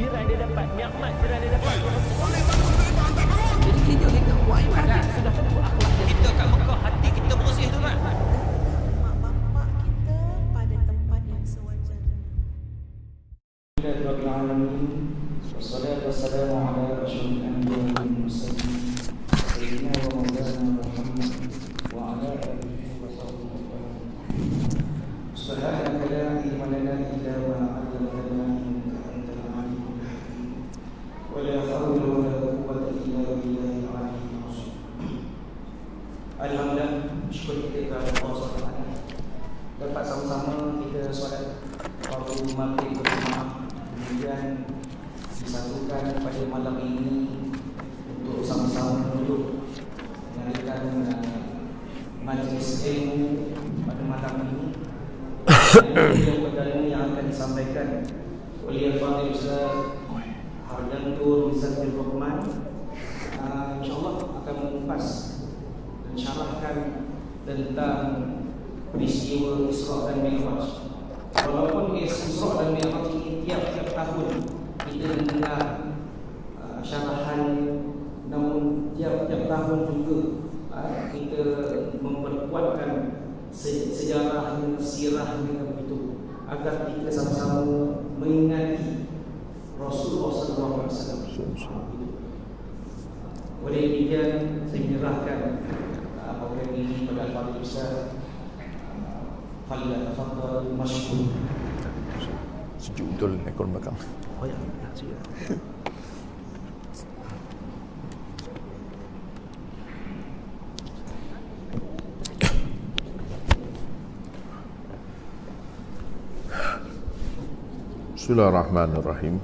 jiran dia dapat, nikmat jiran dia dapat. Jadi kita buat ibadat. Sudah tentu akhlak dia. Kita kat Mekah, hati kita bersih tu kan. mak bapak kita pada tempat yang sewajarnya. Bismillahirrahmanirrahim. Wassalatu wassalamu ala asyrafil anbiya'i wal mursalin sayyidina wa maulana Muhammad wa ala alihi wa sahbihi. Subhanaka la ilma lana illa ma 'allamtana innaka antal alimul hakim. Wa la hawla wa la quwwata illa billahil aliyyil azim. Alhamdulillah, syukur kita kepada Allah Subhanahu dapat sama-sama kita solat waktu maghrib berjemaah, kemudian disatukan pada malam ini untuk sama-sama duduk mengadakan majlis ilmu pada malam ini. Yang pertama yang akan disampaikan oleh Al-Fadhil Ustaz Hardantur Mizatul Rahman, insyaAllah akan mengupas dan syarahkan tentang peristiwa Isra' dan Mi'raj. Walaupun Isra' dan Mi'raj ini tiap-tiap tahun kita dengar syarahan, namun tiap-tiap tahun juga kita memperkuatkan sejarahnya, sirahnya begitu, agar kita sama-sama mengingati Rasulullah SAW. Oleh demikian, saya menyerahkan program ini kepada Al-Fadhil Ustaz. Fadhil tafadhal masykur. Sejuk betul ekor belakang. Oh ya, sejuk. Bismillahirrahmanirrahim.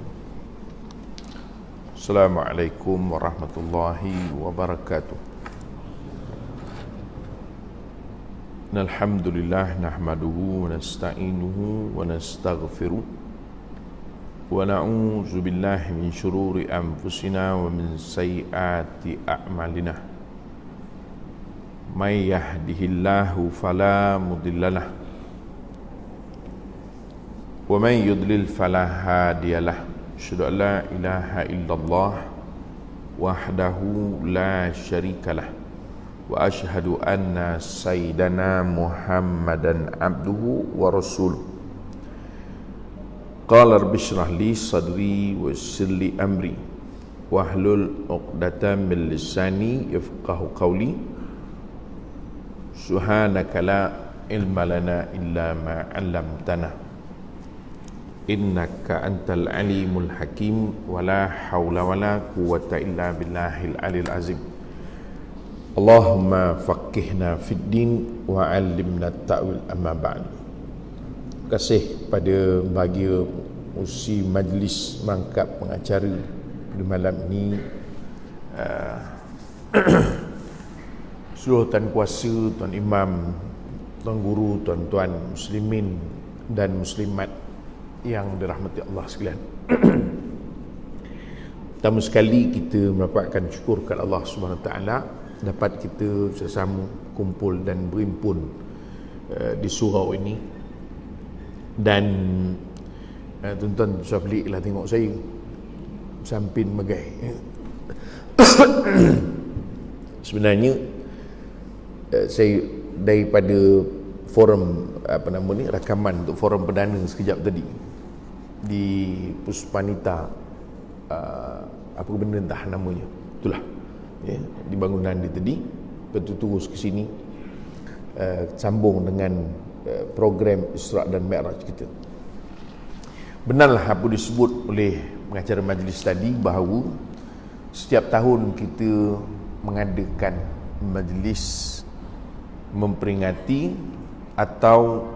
Assalamualaikum warahmatullahi wabarakatuh. Alhamdulillah nahmaduhu wa nasta'inuhu wa nastaghfiruh wa na'udzu billahi min syururi anfusina wa min sayyiati a'malina. May yahdihillahu fala mudhillalah wa man yudlil fala hadiyalah. Asyhadu an la ilaha illallah wahdahu la syarikalah wa asyhadu anna sayyidana Muhammadan abduhu wa rasuluh. Qala rabbi shrah li sadri wa yassir li amri wahlul 'uqdatam min lisani yafqahu qawli. Subhanaka la ilma lana illa ma 'allamtana innaka antal alimul hakim wa la hawla wa la quwwata illa billahil alil azim. Allahumma faqihna fid din wa 'allimna ta'wil amma ba'd. Terima kasih pada bahagia usi majlis mangkap pengacara pada malam ini, seluruh tuan kuasa, tuan imam, tuan guru, tuan-tuan muslimin dan muslimat yang dirahmati Allah sekalian. Pertama sekali kita mendapatkan syukur kepada Allah Subhanahu Wa Taala dapat kita bersama kumpul dan berhimpun di surau ini. Dan tuan-tuan susah peliklah tengok saya sampin megai. Sebenarnya saya daripada forum rakaman untuk forum perdana sekejap tadi di Puspanita, apa benda entah namanya, itulah ya, di bangunan dia tadi. Lepas tu terus ke sini, sambung dengan program Isra' dan Mi'raj kita. Benarlah apa disebut oleh pengacara majlis tadi, bahawa setiap tahun kita mengadakan majlis memperingati atau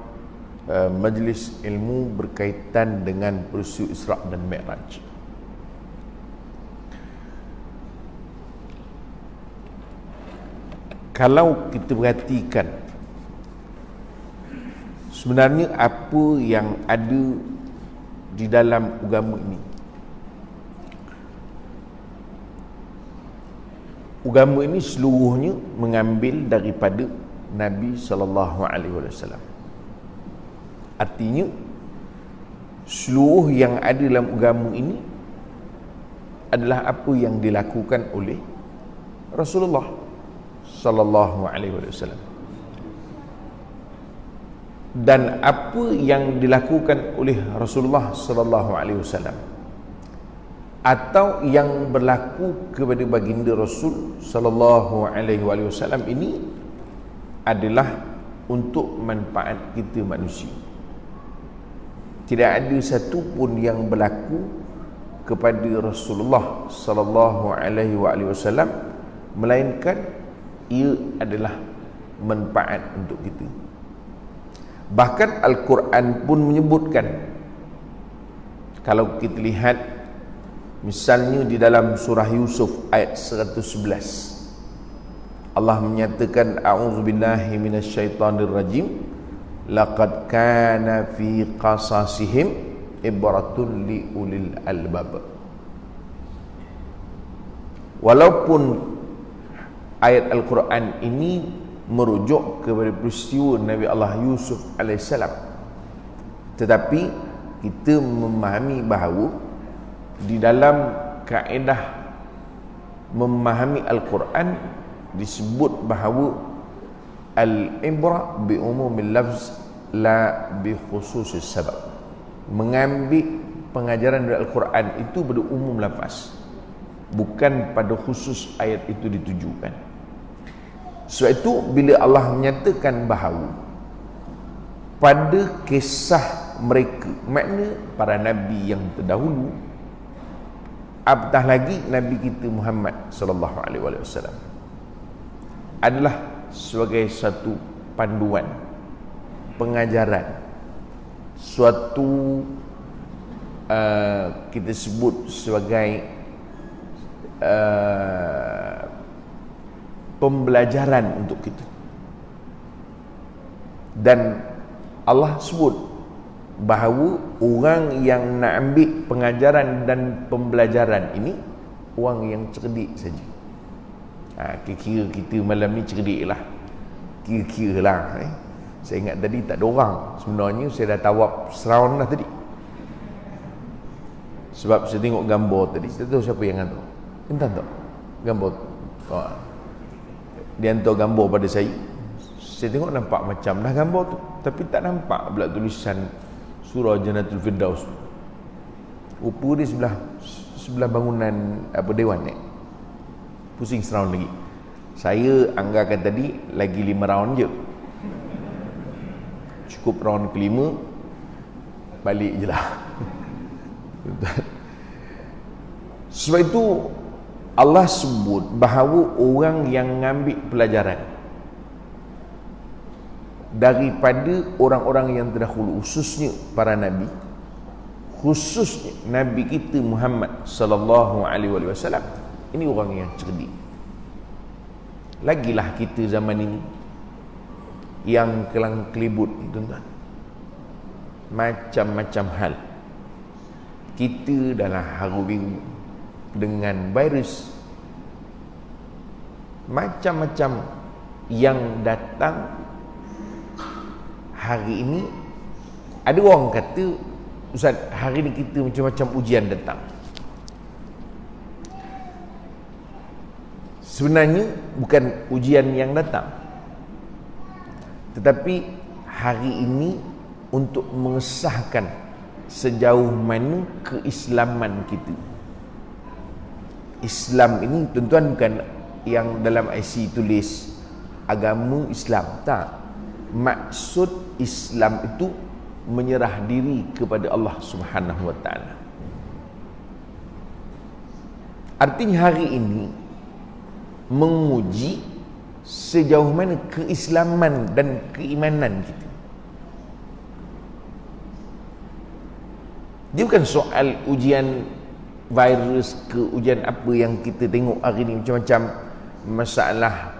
majlis ilmu berkaitan dengan peristiwa Isra' dan Mi'raj. Kalau kita perhatikan, sebenarnya apa yang ada di dalam agama ini, agama ini seluruhnya mengambil daripada Nabi SAW. Artinya seluruh yang ada dalam agama ini adalah apa yang dilakukan oleh Rasulullah sallallahu alaihi wasallam. Dan apa yang dilakukan oleh Rasulullah sallallahu alaihi wasallam atau yang berlaku kepada baginda Rasul sallallahu alaihi wasallam ini adalah untuk manfaat kita manusia. Tidak ada satu pun yang berlaku kepada Rasulullah sallallahu alaihi wasallam melainkan ia adalah manfaat untuk kita. Bahkan Al-Quran pun menyebutkan, kalau kita lihat misalnya di dalam surah Yusuf ayat 111, Allah menyatakan a'udzubillahi minasyaitonir rajim, laqad kana fi qasasihim ibratun li ulil albab. Walaupun ayat Al-Quran ini merujuk kepada peristiwa Nabi Allah Yusuf AS, tetapi kita memahami bahawa di dalam kaedah memahami Al-Quran disebut bahawa al-ibra bi umumil lafz la bi khususis sabab. Mengambil pengajaran dari Al-Quran itu pada umum lafaz, bukan pada khusus ayat itu ditujukan. Sebab itu bila Allah menyatakan bahawa pada kisah mereka, makna para nabi yang terdahulu, apatah lagi Nabi kita Muhammad sallallahu alaihi wasallam, adalah sebagai satu panduan, pengajaran, suatu kita sebut sebagai pembelajaran untuk kita. Dan Allah sebut bahawa orang yang nak ambil pengajaran dan pembelajaran ini orang yang cerdik saja. Kira-kira kita malam ni cerdik lah, kira-kira lah. Saya ingat tadi tak ada orang, sebenarnya saya dah tawaf seround dah tadi, sebab saya tengok gambar tadi. Saya tahu siapa yang hantar, entah tak gambar dia hantar gambar pada saya. Saya tengok nampak macam dah gambar tu, tapi tak nampak pula tulisan surah Jannatul Firdaus. Rupa dia sebelah bangunan dewan ni. Pusing seround lagi. Saya anggarkan tadi lagi 5 round je, cukup round kelima balik je lah. Sebab itu Allah sebut bahawa orang yang mengambil pelajaran daripada orang-orang yang terdahulu, khususnya para nabi, khususnya Nabi kita Muhammad sallallahu alaihi wasallam, ini orang yang cerdik. Lagilah kita zaman ini yang kelang kelibut, tuan-tuan, macam-macam hal. Kita dalam haru biru dengan virus, macam-macam yang datang hari ini. Ada orang kata, Ustaz, hari ni kita macam-macam ujian datang. Sebenarnya bukan ujian yang datang, tetapi hari ini untuk mengesahkan sejauh mana keislaman kita. Islam ini tuan-tuan bukan yang dalam IC tulis agama Islam, tak. Maksud Islam itu menyerah diri kepada Allah Subhanahu wa taala. Artinya hari ini menguji sejauh mana keislaman dan keimanan kita. Dia bukan soal ujian virus ke ujian apa yang kita tengok hari ni, macam-macam masalah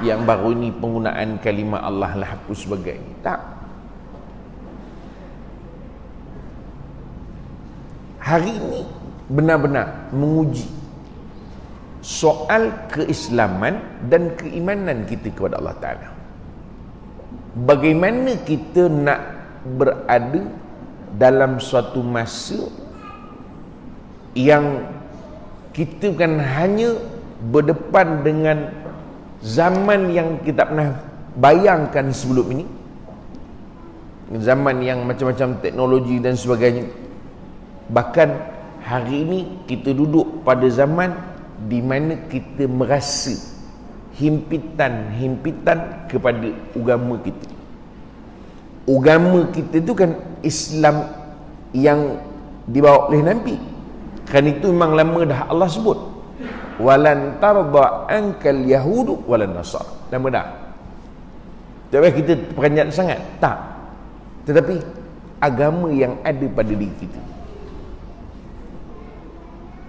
yang baru ni, penggunaan kalimah Allah lah apa sebagainya. Tak. Hari ini benar-benar menguji soal keislaman dan keimanan kita kepada Allah Ta'ala. Bagaimana kita nak berada dalam suatu masa yang kita bukan hanya berdepan dengan zaman yang kita pernah bayangkan sebelum ini, zaman yang macam-macam teknologi dan sebagainya. Bahkan hari ini kita duduk pada zaman di mana kita merasa himpitan kepada agama kita. Agama kita tu kan Islam yang dibawa oleh Nabi. Kan itu memang lama dah Allah sebut. Walan tarda ankal yahudu walan nasar. Lama dah. Tak payah kita peranjat sangat. Tak. Tetapi agama yang ada pada diri kita.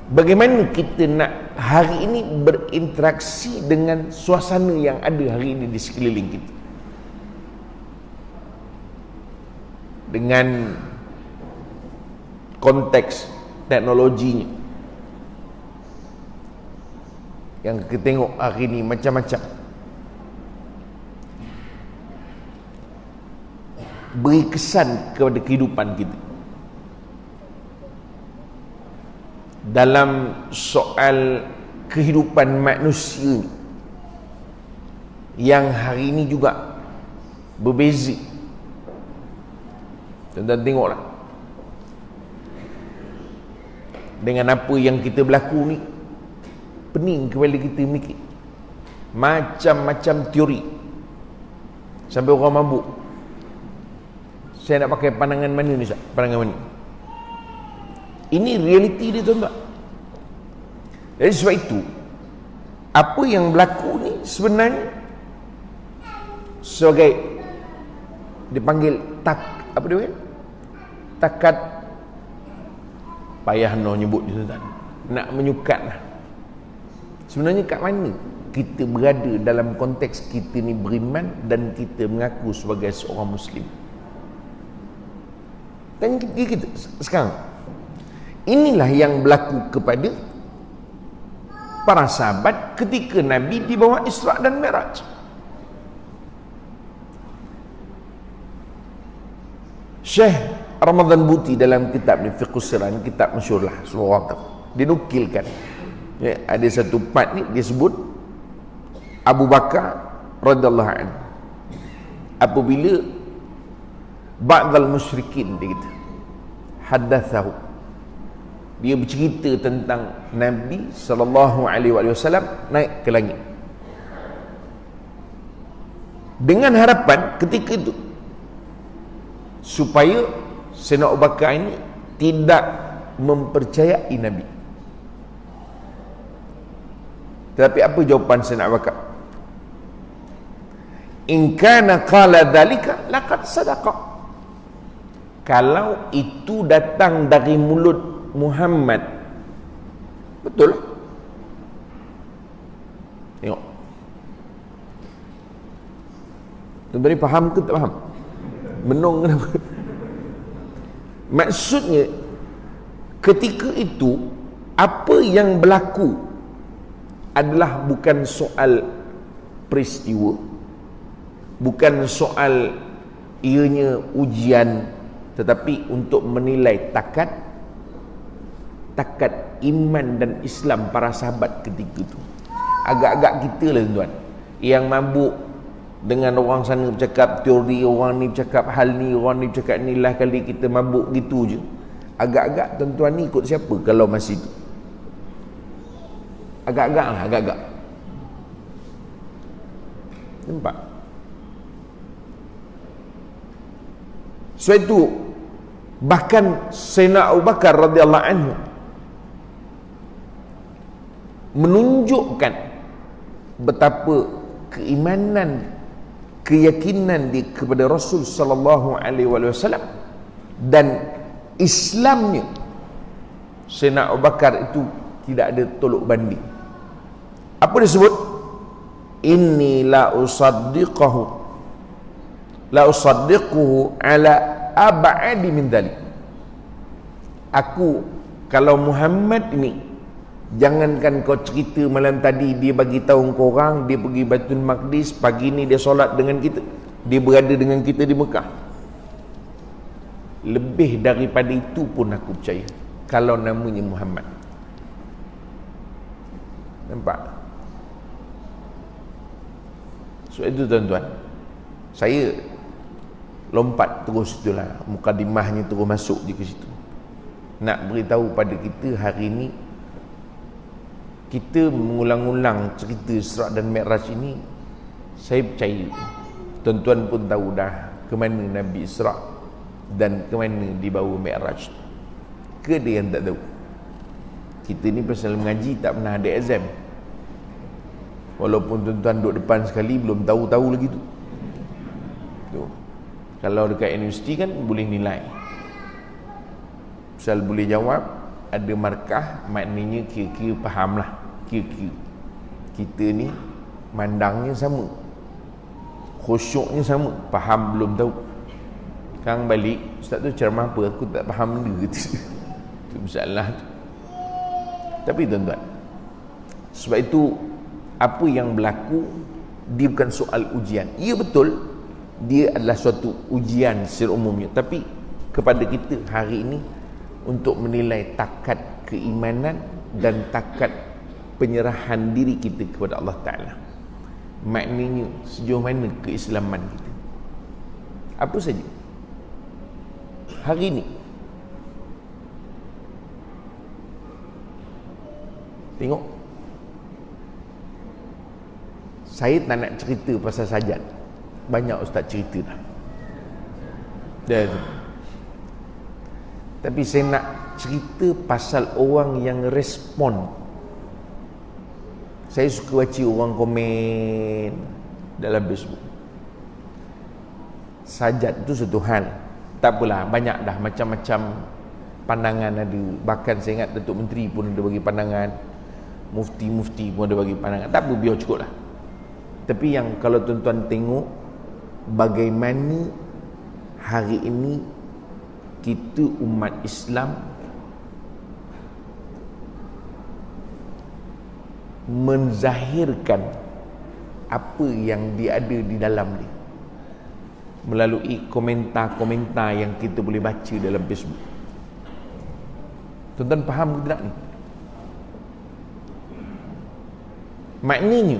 Bagaimana kita nak hari ini berinteraksi dengan suasana yang ada hari ini di sekeliling kita, dengan konteks teknologinya yang kita tengok hari ini macam-macam. Beri kesan kepada kehidupan kita. Dalam soal kehidupan manusia yang hari ini juga berbeza. Tuan-tuan tengoklah, dengan apa yang kita berlaku ni, pening kepala kita mikir macam-macam teori. Sampai orang mabuk, saya nak pakai pandangan mana ni, Ustaz? Pandangan mana? Ini realiti dia, tuan-tuan. Jadi sebab itu, apa yang berlaku ni sebenarnya sebagai dipanggil apa dia panggil? Takat, payah no nyebut dia, tuan-tuan. Nak menyukat lah. Sebenarnya kat mana kita berada dalam konteks kita ni beriman dan kita mengaku sebagai seorang Muslim? Dan kita sekarang, inilah yang berlaku kepada para sahabat ketika Nabi dibawa Isra' dan Mi'raj. Syekh Ramadan Buti dalam kitab ni, Fiqhus Sirah, kitab masyhur lah, semua orang tahu, dinukilkan ya, ada satu part ni dia sebut Abu Bakar radhiyallahu anhu apabila ba'dal musyrikin, dia kata, haddathahu, dia bercerita tentang Nabi SAW naik ke langit dengan harapan ketika itu supaya Sayyidina Abu Bakar ini tidak mempercayai Nabi. Tetapi apa jawapan Sayyidina Abu Bakar? In kana qala dhalika laqad sadaqa. Kalau itu datang dari mulut Muhammad, betul lah. Tengok, tuan-tuan faham ke tak faham? Menung kenapa? Maksudnya ketika itu apa yang berlaku adalah bukan soal peristiwa, bukan soal ianya ujian, tetapi untuk menilai takat iman dan Islam para sahabat ketika itu. Agak-agak kita lah, tuan-tuan, yang mabuk dengan orang sana bercakap teori, orang ni bercakap hal ni, orang ni bercakap ni, lah kali kita mabuk gitu je. Agak-agak tuan-tuan ni ikut siapa kalau masih tu? Agak-agak lah, agak-agak. Nampak? Sebab itu bahkan Sayyidina Abu Bakar radhiyallahu anhu menunjukkan betapa keimanan, keyakinan dia kepada Rasul sallallahu alaihi wasallam dan Islamnya Sayyidina Abu Bakar itu tidak ada tolok banding. Apa dia sebut? Inni la usaddiquhu ala ab'adi min dhalik. Aku, kalau Muhammad ini, jangankan kau cerita malam tadi dia bagi tahu korang dia pergi Baitul Maqdis, pagi ni dia solat dengan kita, dia berada dengan kita di Mekah, lebih daripada itu pun aku percaya. kalau namanya Muhammad. Nampak? So itu tuan-tuan, saya lompat terus itulah, mukadimahnya terus masuk je ke situ. Nak beritahu pada kita hari ini, kita mengulang-ulang cerita Isra dan Mi'raj ini. Saya percaya tuan-tuan pun tahu dah ke mana Nabi Isra dan ke mana dibawa Mi'raj. Ke dia yang tak tahu? Kita ni pasal mengaji tak pernah ada exam. Walaupun tuan-tuan duduk depan sekali belum tahu-tahu lagi tu. Kalau dekat universiti kan boleh nilai. Pasal boleh jawab, ada markah, maknanya kira-kira faham lah. Kira-kira kita ni mandangnya sama, khusyuknya sama, faham belum tahu. Sekarang balik, ustaz tu ceramah apa, aku tak faham benda tu. Itu masalah tu. Tapi tuan-tuan, sebab itu apa yang berlaku, dia bukan soal ujian. Ya betul, dia adalah suatu ujian secara umumnya, tapi kepada kita hari ini untuk menilai takat keimanan dan takat penyerahan diri kita kepada Allah Ta'ala. Maknanya sejauh mana keislaman kita. Apa saja hari ini. Tengok, saya tak nak cerita pasal sajad. Banyak ustaz cerita dah. Dah tu. Tapi saya nak cerita pasal orang yang respon. Saya suka baca orang komen dalam Facebook. Sajad tu satu hal. Tak apalah, banyak dah macam-macam pandangan ada. Bahkan saya ingat Datuk Menteri pun ada bagi pandangan. Mufti-mufti pun ada bagi pandangan. Tak apa, biar cukup lah. Tapi yang kalau tuan-tuan tengok bagaimana hari ini kita umat Islam menzahirkan apa yang dia ada di dalam dia melalui komentar-komentar yang kita boleh baca dalam Facebook. Tuan-tuan faham ke tidak ni? Maknanya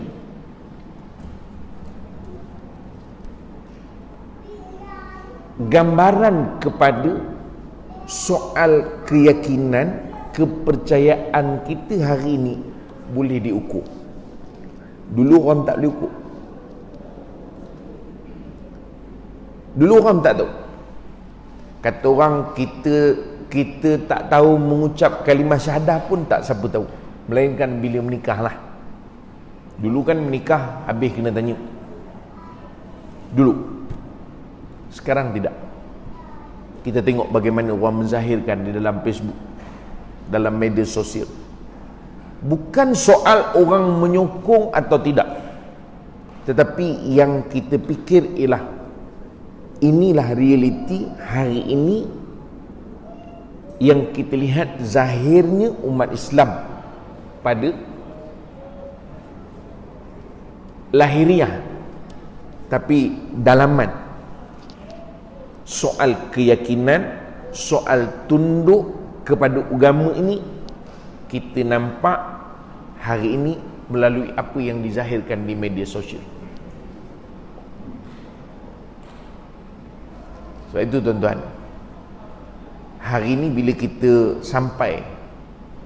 gambaran kepada soal keyakinan, kepercayaan kita hari ini boleh diukur. Dulu orang tak boleh ukur. Dulu orang tak tahu. Kata orang kita tak tahu mengucap kalimah syahadah pun tak siapa tahu, melainkan bila menikah lah. Dulu kan menikah habis kena tanya. Dulu. Sekarang tidak. Kita tengok bagaimana orang menzahirkan di dalam Facebook, dalam media sosial. Bukan soal orang menyokong atau tidak, tetapi yang kita fikir ialah inilah realiti hari ini yang kita lihat zahirnya umat Islam pada lahiriah, tapi dalaman soal keyakinan, soal tunduk kepada agama ini kita nampak hari ini melalui apa yang dizahirkan di media sosial. Sebab itu tuan-tuan, hari ini bila kita sampai,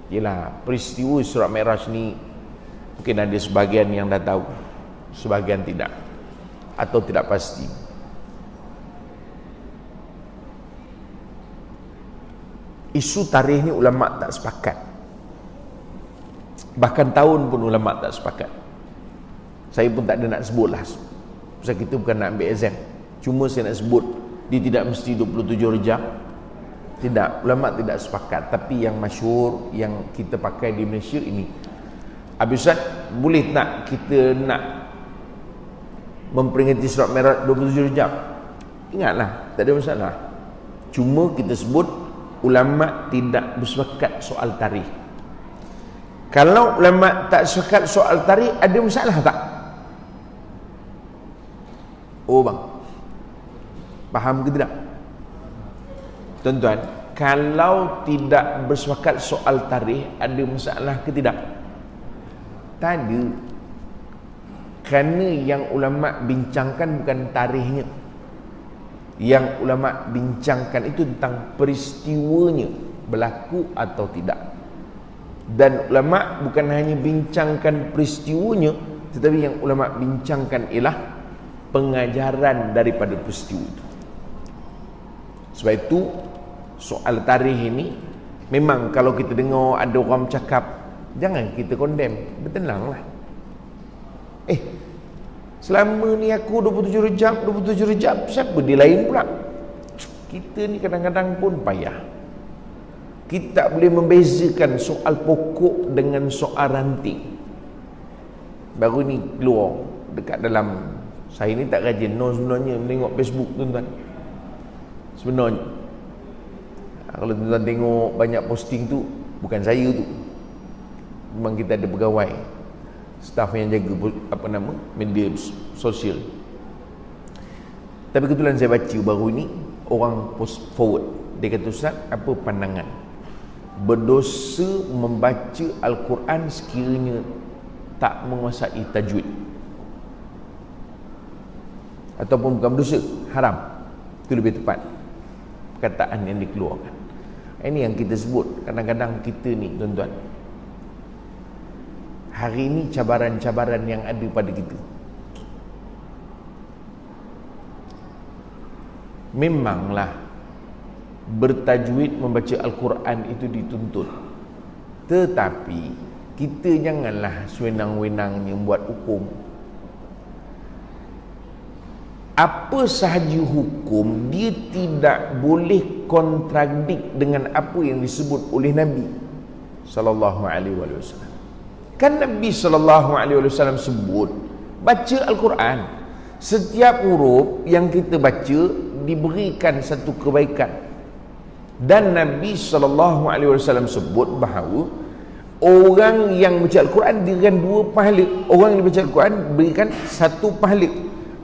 ialah peristiwa Isra Mi'raj ni, mungkin ada sebahagian yang dah tahu, sebahagian tidak, atau tidak pasti. Isu tarikh ni ulama tak sepakat. Bahkan tahun pun ulama tak sepakat. Saya pun tak ada nak sebut lah, pasal kita bukan nak ambil exam. Cuma saya nak sebut, dia tidak mesti 27 Rejab. Tidak, ulama tidak sepakat. Tapi yang masyhur, yang kita pakai di Malaysia ini, Habis Ustaz, boleh tak kita nak memperingati Isra Mi'raj 27 Rejab? Ingatlah, tak ada masalah. Cuma kita sebut ulama tidak bersepakat soal tarikh. Kalau ulama tak sepakat soal tarikh, ada masalah tak? Oh bang, faham ke tidak? Tuan-tuan, kalau tidak bersepakat soal tarikh, ada masalah ke tidak? Tak ada. Kerana yang ulama bincangkan bukan tarikhnya. Yang ulama bincangkan itu tentang peristiwanya berlaku atau tidak. Dan ulama bukan hanya bincangkan peristiwanya, tetapi yang ulama bincangkan ialah pengajaran daripada peristiwa itu. Sebab itu soal tarikh ini, memang kalau kita dengar ada orang cakap, jangan kita condemn, bertenanglah. Selama ni aku 27 Rejab, siapa dia lain pula? Kita ni kadang-kadang pun payah. Kita tak boleh membezakan soal pokok dengan soal ranting. Baru ni keluar dekat dalam, saya ni tak rajin sebenarnya menengok Facebook tuan-tuan. Sebenarnya kalau tuan-tuan tengok banyak posting tu, bukan saya tu, memang kita ada pegawai staf yang jaga media sosial. Tapi kebetulan saya baca baru ni, orang post forward, dia kata, Ustaz, apa pandangan berdosa membaca Al-Quran sekiranya tak menguasai tajwid? Ataupun bukan berdosa, haram, itu lebih tepat perkataan yang dikeluarkan. Ini yang kita sebut, kadang-kadang kita ni tuan-tuan, hari ini cabaran-cabaran yang ada pada kita, memanglah bertajwid membaca Al-Quran itu dituntut, tetapi kita janganlah sewenang-wenangnya buat hukum. Apa sahaja hukum, dia tidak boleh kontradik dengan apa yang disebut oleh Nabi sallallahu alaihi wasallam. Kan Nabi SAW sebut, baca Al-Quran, setiap huruf yang kita baca diberikan satu kebaikan. Dan Nabi SAW sebut bahawa orang yang baca Al-Quran diberikan 2 pahala. Orang yang baca Al-Quran berikan 1 pahala.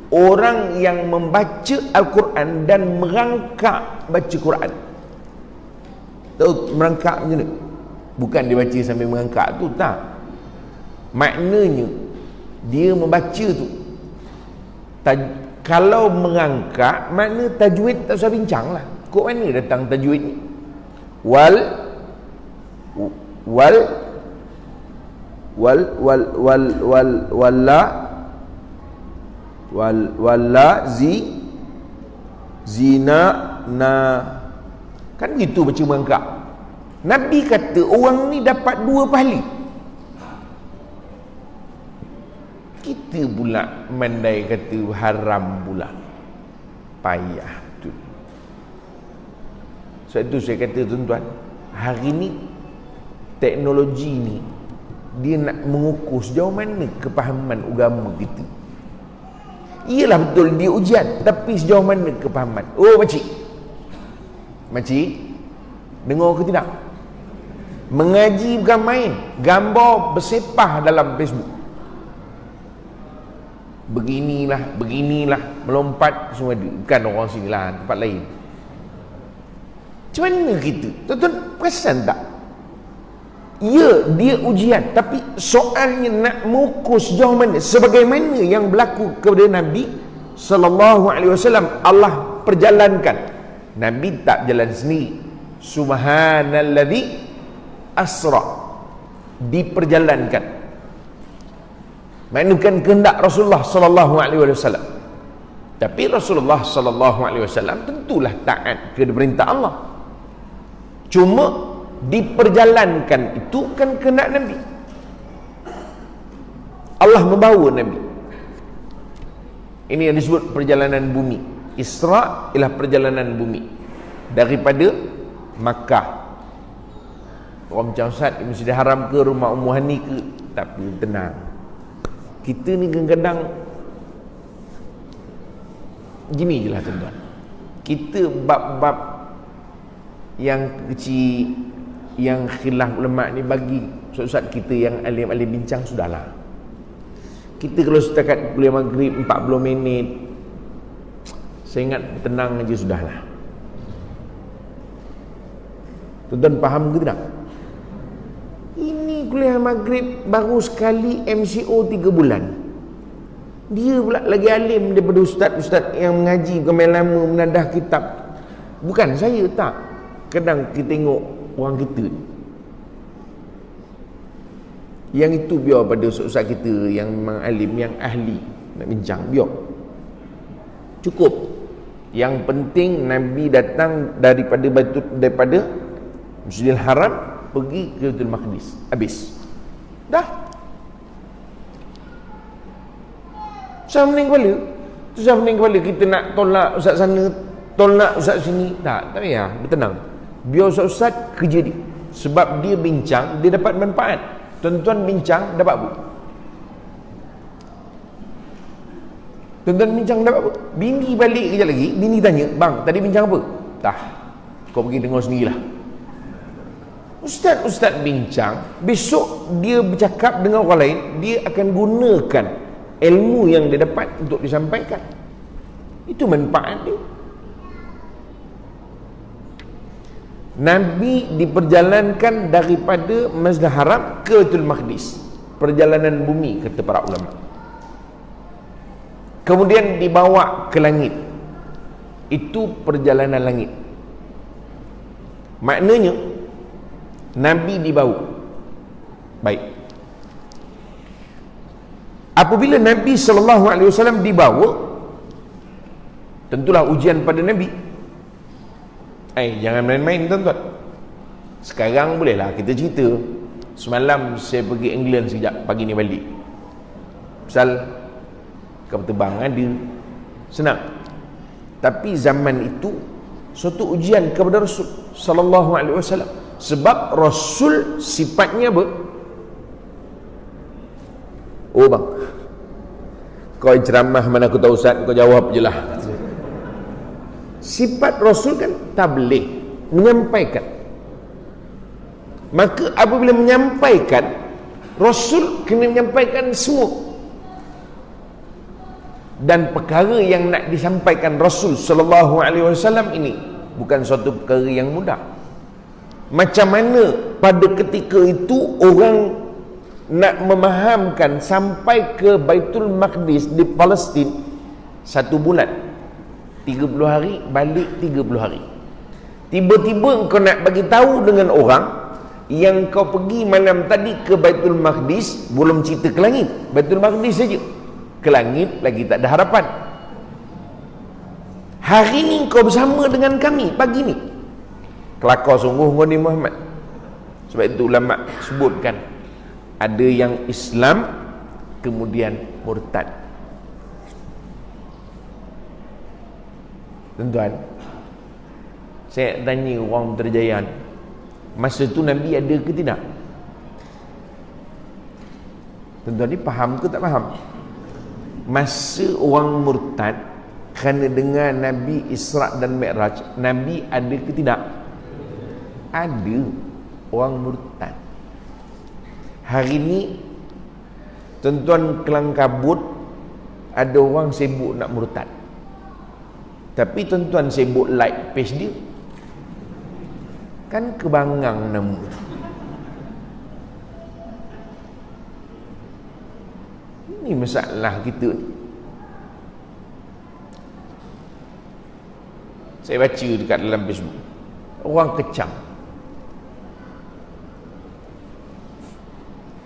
Orang yang membaca Al-Quran dan merangkak baca Quran. Tahu merangkak macam mana? Bukan dia baca sambil merangkak tu, tak. Maknanya dia membaca tu, kalau merangkak, makna tajwid tak usah bincang lah. Kok mana datang tajwid ni? Zina na, kan gitu baca merangkak. Nabi kata orang ni dapat 2 pahala. Kita pula mandai kata haram pula, payah tu. Sebab itu saya kata tuan-tuan, hari ni teknologi ni dia nak mengukur sejauh mana kepahaman agama kita. Iyalah betul dia ujian, tapi sejauh mana kepahaman. Oh makcik dengar ke tidak? Mengaji bukan main, gambar bersepah dalam Facebook, beginilah, melompat semua ada. Bukan orang sini lah, tempat lain. Macam mana kita? Tuan-tuan perasan tak? Ya, dia ujian, tapi soalnya nak mengukur sejauh mana, sebagaimana yang berlaku kepada Nabi SAW, Allah perjalankan. Nabi tak jalan sendiri. Subhanalladzi asra, diperjalankan. Maknanya kehendak Rasulullah sallallahu alaihi wasallam. Tapi Rasulullah sallallahu alaihi wasallam tentulah taat kepada perintah Allah. Cuma diperjalankan itu kan kehendak Nabi. Allah membawa Nabi. Ini yang disebut perjalanan bumi. Isra ialah perjalanan bumi daripada Makkah. Orang macam Ustaz, Masjidil Haram ke, rumah Ummu Hani ke, tapi tenang. Kita ni kadang-kadang gini je lah tuan-tuan. Kita bab-bab yang kecil, yang khilaf ulama ni bagi ustaz kita yang alim-alim bincang, sudahlah. Kita kalau setakat kuliah maghrib 40 minit, saya ingat tenang aja, sudahlah. Tuan-tuan faham ke tidak? Ini kuliah maghrib baru sekali MCO 3 bulan. Dia pula lagi alim daripada ustaz-ustaz yang mengaji bukan main lama menadah kitab. Bukan saya tak. Kadang kita tengok orang kita yang itu biar pada ustaz kita yang memang alim, yang ahli nak bincang, biar cukup. Yang penting Nabi datang daripada Masjidil Haram pergi ke Baitul Maqdis, habis dah. Saya pening kepala kita nak tolak ustaz sana, tolak ustaz sini, tak payah, bertenang. Biar ustaz kerja dia, sebab dia bincang dia dapat manfaat. Tuan-tuan bincang dapat apa? Tuan-tuan bincang dapat apa? Bini balik kejap lagi, bini tanya, bang tadi bincang apa? Tak, kau pergi dengar sendirilah. Ustaz bincang, besok dia bercakap dengan orang lain, dia akan gunakan ilmu yang dia dapat untuk disampaikan. Itu manfaat dia. Nabi diperjalankan daripada Masjidil Haram ke Baitul Maqdis, perjalanan bumi kata para ulama. Kemudian dibawa ke langit. Itu perjalanan langit. Maknanya Nabi dibawa. Baik. Apabila Nabi SAW dibawa, tentulah ujian pada Nabi. Jangan main-main tuan-tuan. Sekarang bolehlah kita cerita, semalam saya pergi England sekejap, pagi ni balik. Pasal kapal terbang ada, senang. Tapi zaman itu suatu ujian kepada Rasul sallallahu alaihi wasallam. Sebab Rasul sifatnya apa? Oh bang, kau ceramah mana aku tahu Ustaz, kau jawab je lah. Sifat Rasul kan tabligh, menyampaikan. Maka apabila menyampaikan, Rasul kena menyampaikan semua. Dan perkara yang nak disampaikan Rasul sallallahu alaihi wasallam ini bukan suatu perkara yang mudah. Macam mana pada ketika itu orang nak memahamkan sampai ke Baitul Maqdis di Palestin 1 bulan, 30 hari, balik 30 hari. Tiba-tiba kau nak bagi tahu dengan orang yang kau pergi malam tadi ke Baitul Maqdis, belum cerita ke langit, Baitul Maqdis saja. Ke langit lagi tak ada harapan. Hari ni kau bersama dengan kami pagi ni. Kelakar sungguh kau ni Muhammad. Sebab itu ulama sebutkan ada yang Islam kemudian murtad. Tuan-tuan, saya tanya orang Putrajaya, masa tu Nabi ada ke tidak? Tuan-tuan ni faham ke tak faham? Masa orang murtad kerana dengar Nabi Isra' dan Mi'raj, Nabi ada ke tidak? Ada orang murtad. Hari ni tuan-tuan kelang kabut, ada orang sibuk nak murtad. Tapi tuan-tuan sibuk like page dia, kan kebangang nama tu. Ini masalah kita ni. Saya baca dekat dalam Facebook, orang kecam.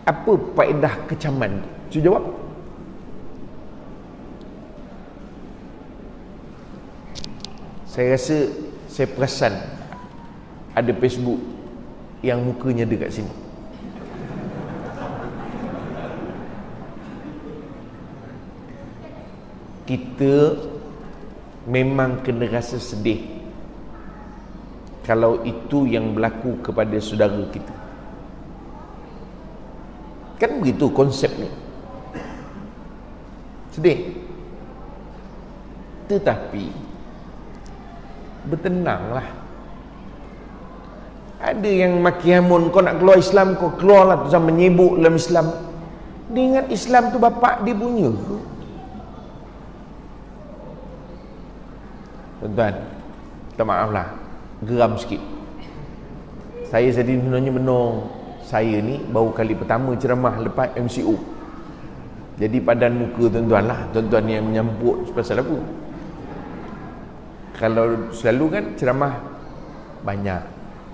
Apa faedah kecaman? Cuba jawab. Saya rasa, saya perasan ada Facebook yang mukanya dekat sini. Kita memang kena rasa sedih kalau itu yang berlaku kepada saudara kita. Kan begitu konsepnya. Sedih. Tetapi bertenanglah. Ada yang maki hamun, kau nak keluar Islam, kau keluarlah, tu sama menyibuk dalam Islam. Dia ingat Islam tu bapak dia punya. Tuan-tuan, minta maaf lah, geram sikit. Saya sebenarnya menong. Saya ni baru kali pertama ceramah lepas MCO. Jadi padan muka tuan-tuan lah, tuan-tuan yang menyambut pasal apa. Kalau selalu kan ceramah banyak,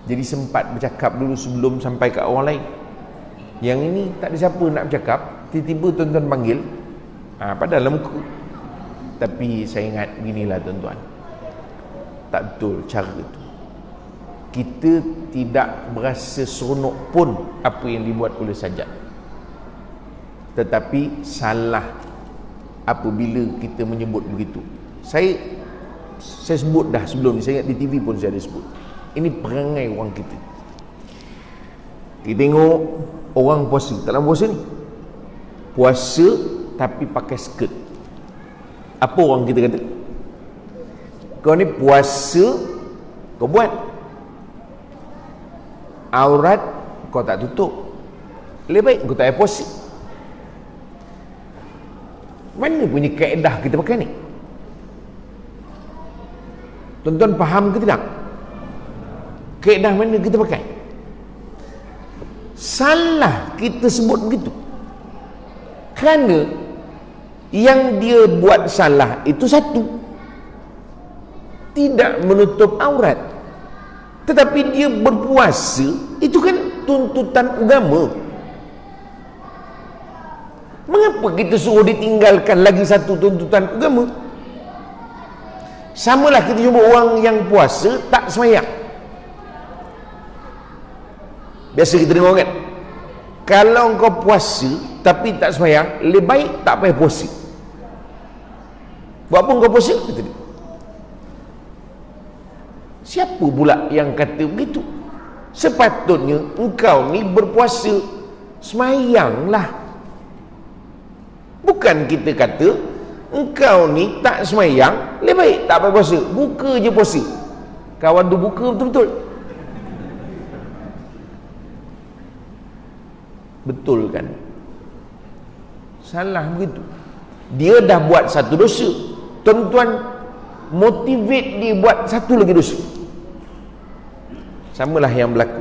jadi sempat bercakap dulu sebelum sampai ke orang lain. Yang ini tak ada siapa nak bercakap, tiba-tiba tuan-tuan panggil, padahal muka. Tapi saya ingat beginilah tuan-tuan, tak betul cara itu. Kita tidak berasa seronok pun apa yang dibuat oleh Sajjad, tetapi salah apabila kita menyebut begitu. Saya sebut dah sebelum ni, saya ingat di TV pun saya ada sebut. Ini perangai orang kita. Kita tengok orang puasa, tak dalam puasa ni, puasa tapi pakai skirt. Apa orang kita kata? Kau ni puasa, kau buat aurat kau tak tutup, lebih baik kau tak payah puasa. Mana punya kaedah kita pakai ni? Tuan-tuan faham ke tidak? Kaedah mana kita pakai? Salah kita sebut begitu, kerana yang dia buat salah itu satu, tidak menutup aurat, tetapi dia berpuasa. Itu kan tuntutan agama. Mengapa kita suruh ditinggalkan lagi satu tuntutan agama? Samalah kita jumpa orang yang puasa tak sembahyang. Biasa kita dengar kan, kalau kau puasa tapi tak sembahyang, lebih baik tak payah puasa. Buat apa kau puasa? Kata dia. Siapa pula yang kata begitu? Sepatutnya engkau ni berpuasa, sembahyanglah. Bukan kita kata engkau ni tak sembahyang, lebih baik tak payah puasa, buka je puasa. Kawan tu buka betul-betul. Betul kan? Salah begitu. Dia dah buat satu dosa, tuan-tuan motivate dia buat satu lagi dosa. Samalah yang berlaku.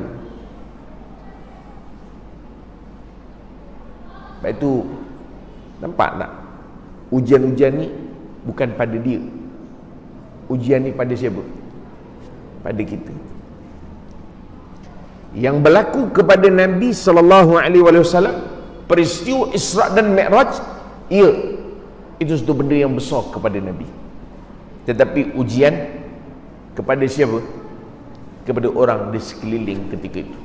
Sebab itu nampak tak, ujian-ujian ni bukan pada dia, ujian ni pada siapa? Pada kita. Yang berlaku kepada Nabi SAW, peristiwa Isra' dan Mi'raj, ya, itu satu benda yang besar kepada Nabi. Tetapi ujian kepada siapa? Kepada orang di sekeliling ketika itu.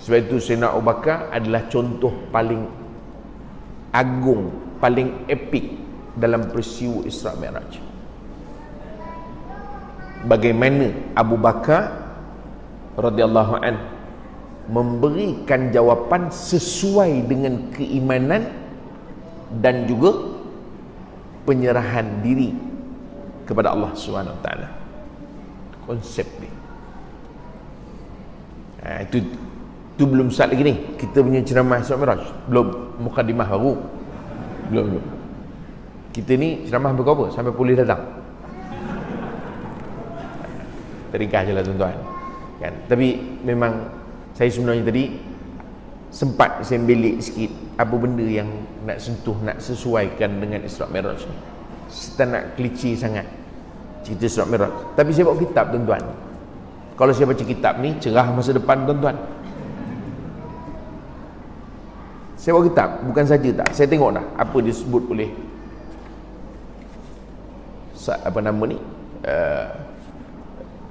Sebab itu Sayyidina Abu Bakar adalah contoh paling agung, paling epik dalam peristiwa Isra' Mi'raj. Bagaimana Abu Bakar radhiyallahu an memberikan jawapan sesuai dengan keimanan dan juga penyerahan diri kepada Allah Subhanahu Wa Taala. Konsep ni. Itu belum start lagi ni. Kita punya ceramah Isra' Mi'raj. Belum mukadimah baru. Belum. Kita ni ceramah sampai apa? Sampai polis datang. Teringkas je lah tuan-tuan. Kan? Tapi memang saya sebenarnya tadi sempat saya belik sikit apa benda yang nak sentuh, nak sesuaikan dengan Isra' Mi'raj ni. Kita nak klise sangat cerita Isra' Mi'raj. Tapi saya bawa kitab tuan-tuan. Kalau saya baca kitab ni, cerah masa depan tuan-tuan. Saya bawa kitab, bukan saja tak, saya tengok dah apa disebut oleh apa nama ni,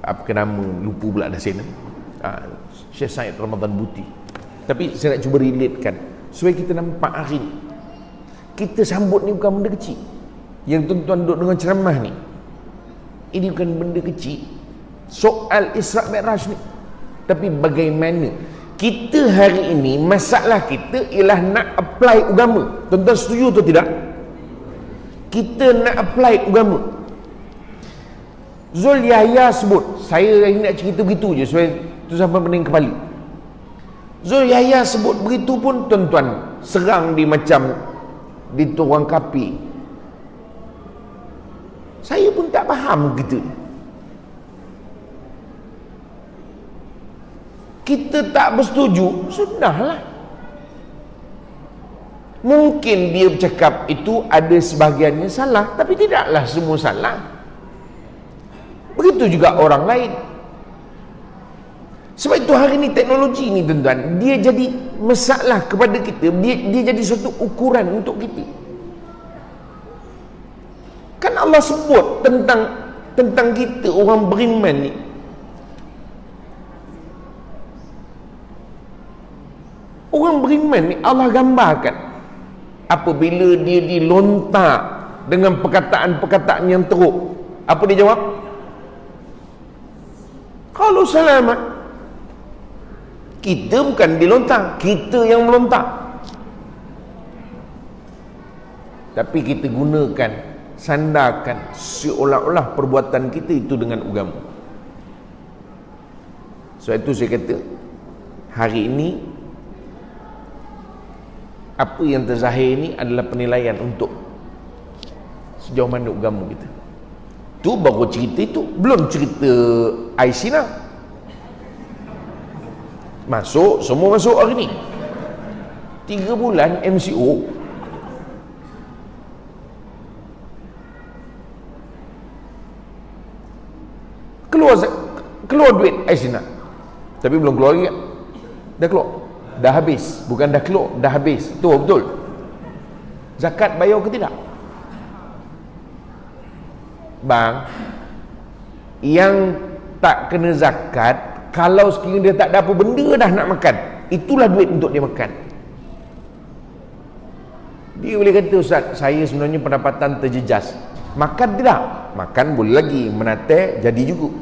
apa nama, lupa pula dah saya, Syekh Said Ramadan Buti. Tapi saya nak cuba relatekan supaya kita nampak hari ni kita sambut ni bukan benda kecil. Yang tuan-tuan duduk dengan ceramah ni, ini bukan benda kecil, soal Isra' Mi'raj ni. Tapi bagaimana kita hari ini, masalah kita ialah nak apply agama. Tuan-tuan setuju atau tidak? Kita nak apply agama. Zul Yahya sebut, saya nak cerita begitu je supaya tu sampai pening kepala. Zul Yahya sebut begitu pun tuan-tuan serang dia macam dia tu orang kafir. Saya pun tak faham gitu. kita tak bersetuju, sudahlah. Mungkin dia bercakap itu ada sebahagiannya salah, tapi tidaklah semua salah. Begitu juga orang lain. Sebab itu hari ni teknologi ni tuan-tuan, dia jadi masalah kepada kita, dia jadi suatu ukuran untuk kita. Kan Allah sebut tentang kita orang beriman ni, orang beriman ni Allah gambarkan apabila dia dilontar dengan perkataan-perkataan yang teruk. Apa dia jawab? Kalau selamat. Kita bukan dilontar, kita yang melontar. Tapi kita gunakan, sandarkan seolah-olah perbuatan kita itu dengan agama. Sebab itu saya kata, hari ini apa yang terzahir ini adalah penilaian untuk sejauh mana agama kita. Tu baru cerita itu, belum cerita Aisina. Semua masuk hari ni 3 bulan MCO. Keluar duit Aisina, tapi belum keluar lagi. Dah keluar, dah habis. Bukan dah keluar, dah habis. Tu betul. Zakat bayar ke tidak? Bang, yang tak kena zakat, kalau sekiranya dia tak ada apa benda dah nak makan, itulah duit untuk dia makan. Dia boleh kata, Ustaz, saya sebenarnya pendapatan terjejas. Makan tidak? Makan boleh lagi, menatai jadi juga.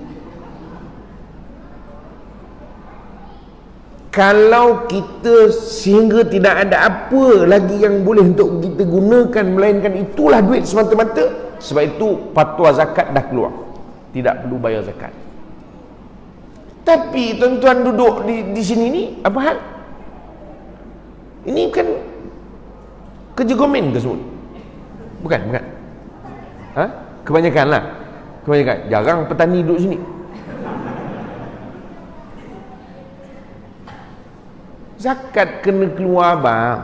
Kalau kita sehingga tidak ada apa lagi yang boleh untuk kita gunakan, melainkan itulah duit semata-mata, sebab itu fatwa zakat dah keluar, tidak perlu bayar zakat. Tapi tuan-tuan duduk di sini ni, apa hal? Ini kan kerja komen ke semua? Bukan. Ha? Kebanyakan lah. Jarang petani duduk sini. Zakat kena keluar bang.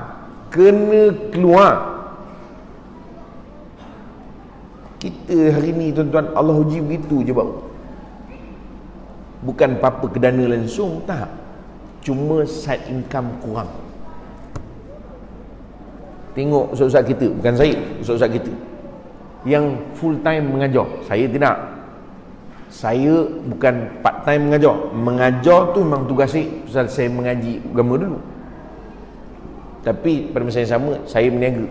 Kena keluar. Kita hari ni tuan-tuan, Allah uji begitu je bang. Bukan apa-apa ke dana langsung, tak. Cuma side income kurang. Tengok ustaz-ustaz kita, bukan saya, ustaz-ustaz kita yang full time mengajar. Saya tidak. Saya bukan part time mengajar. Mengajar tu memang tugas saya mengaji agama dulu. Tapi pada masa yang sama, saya berniaga.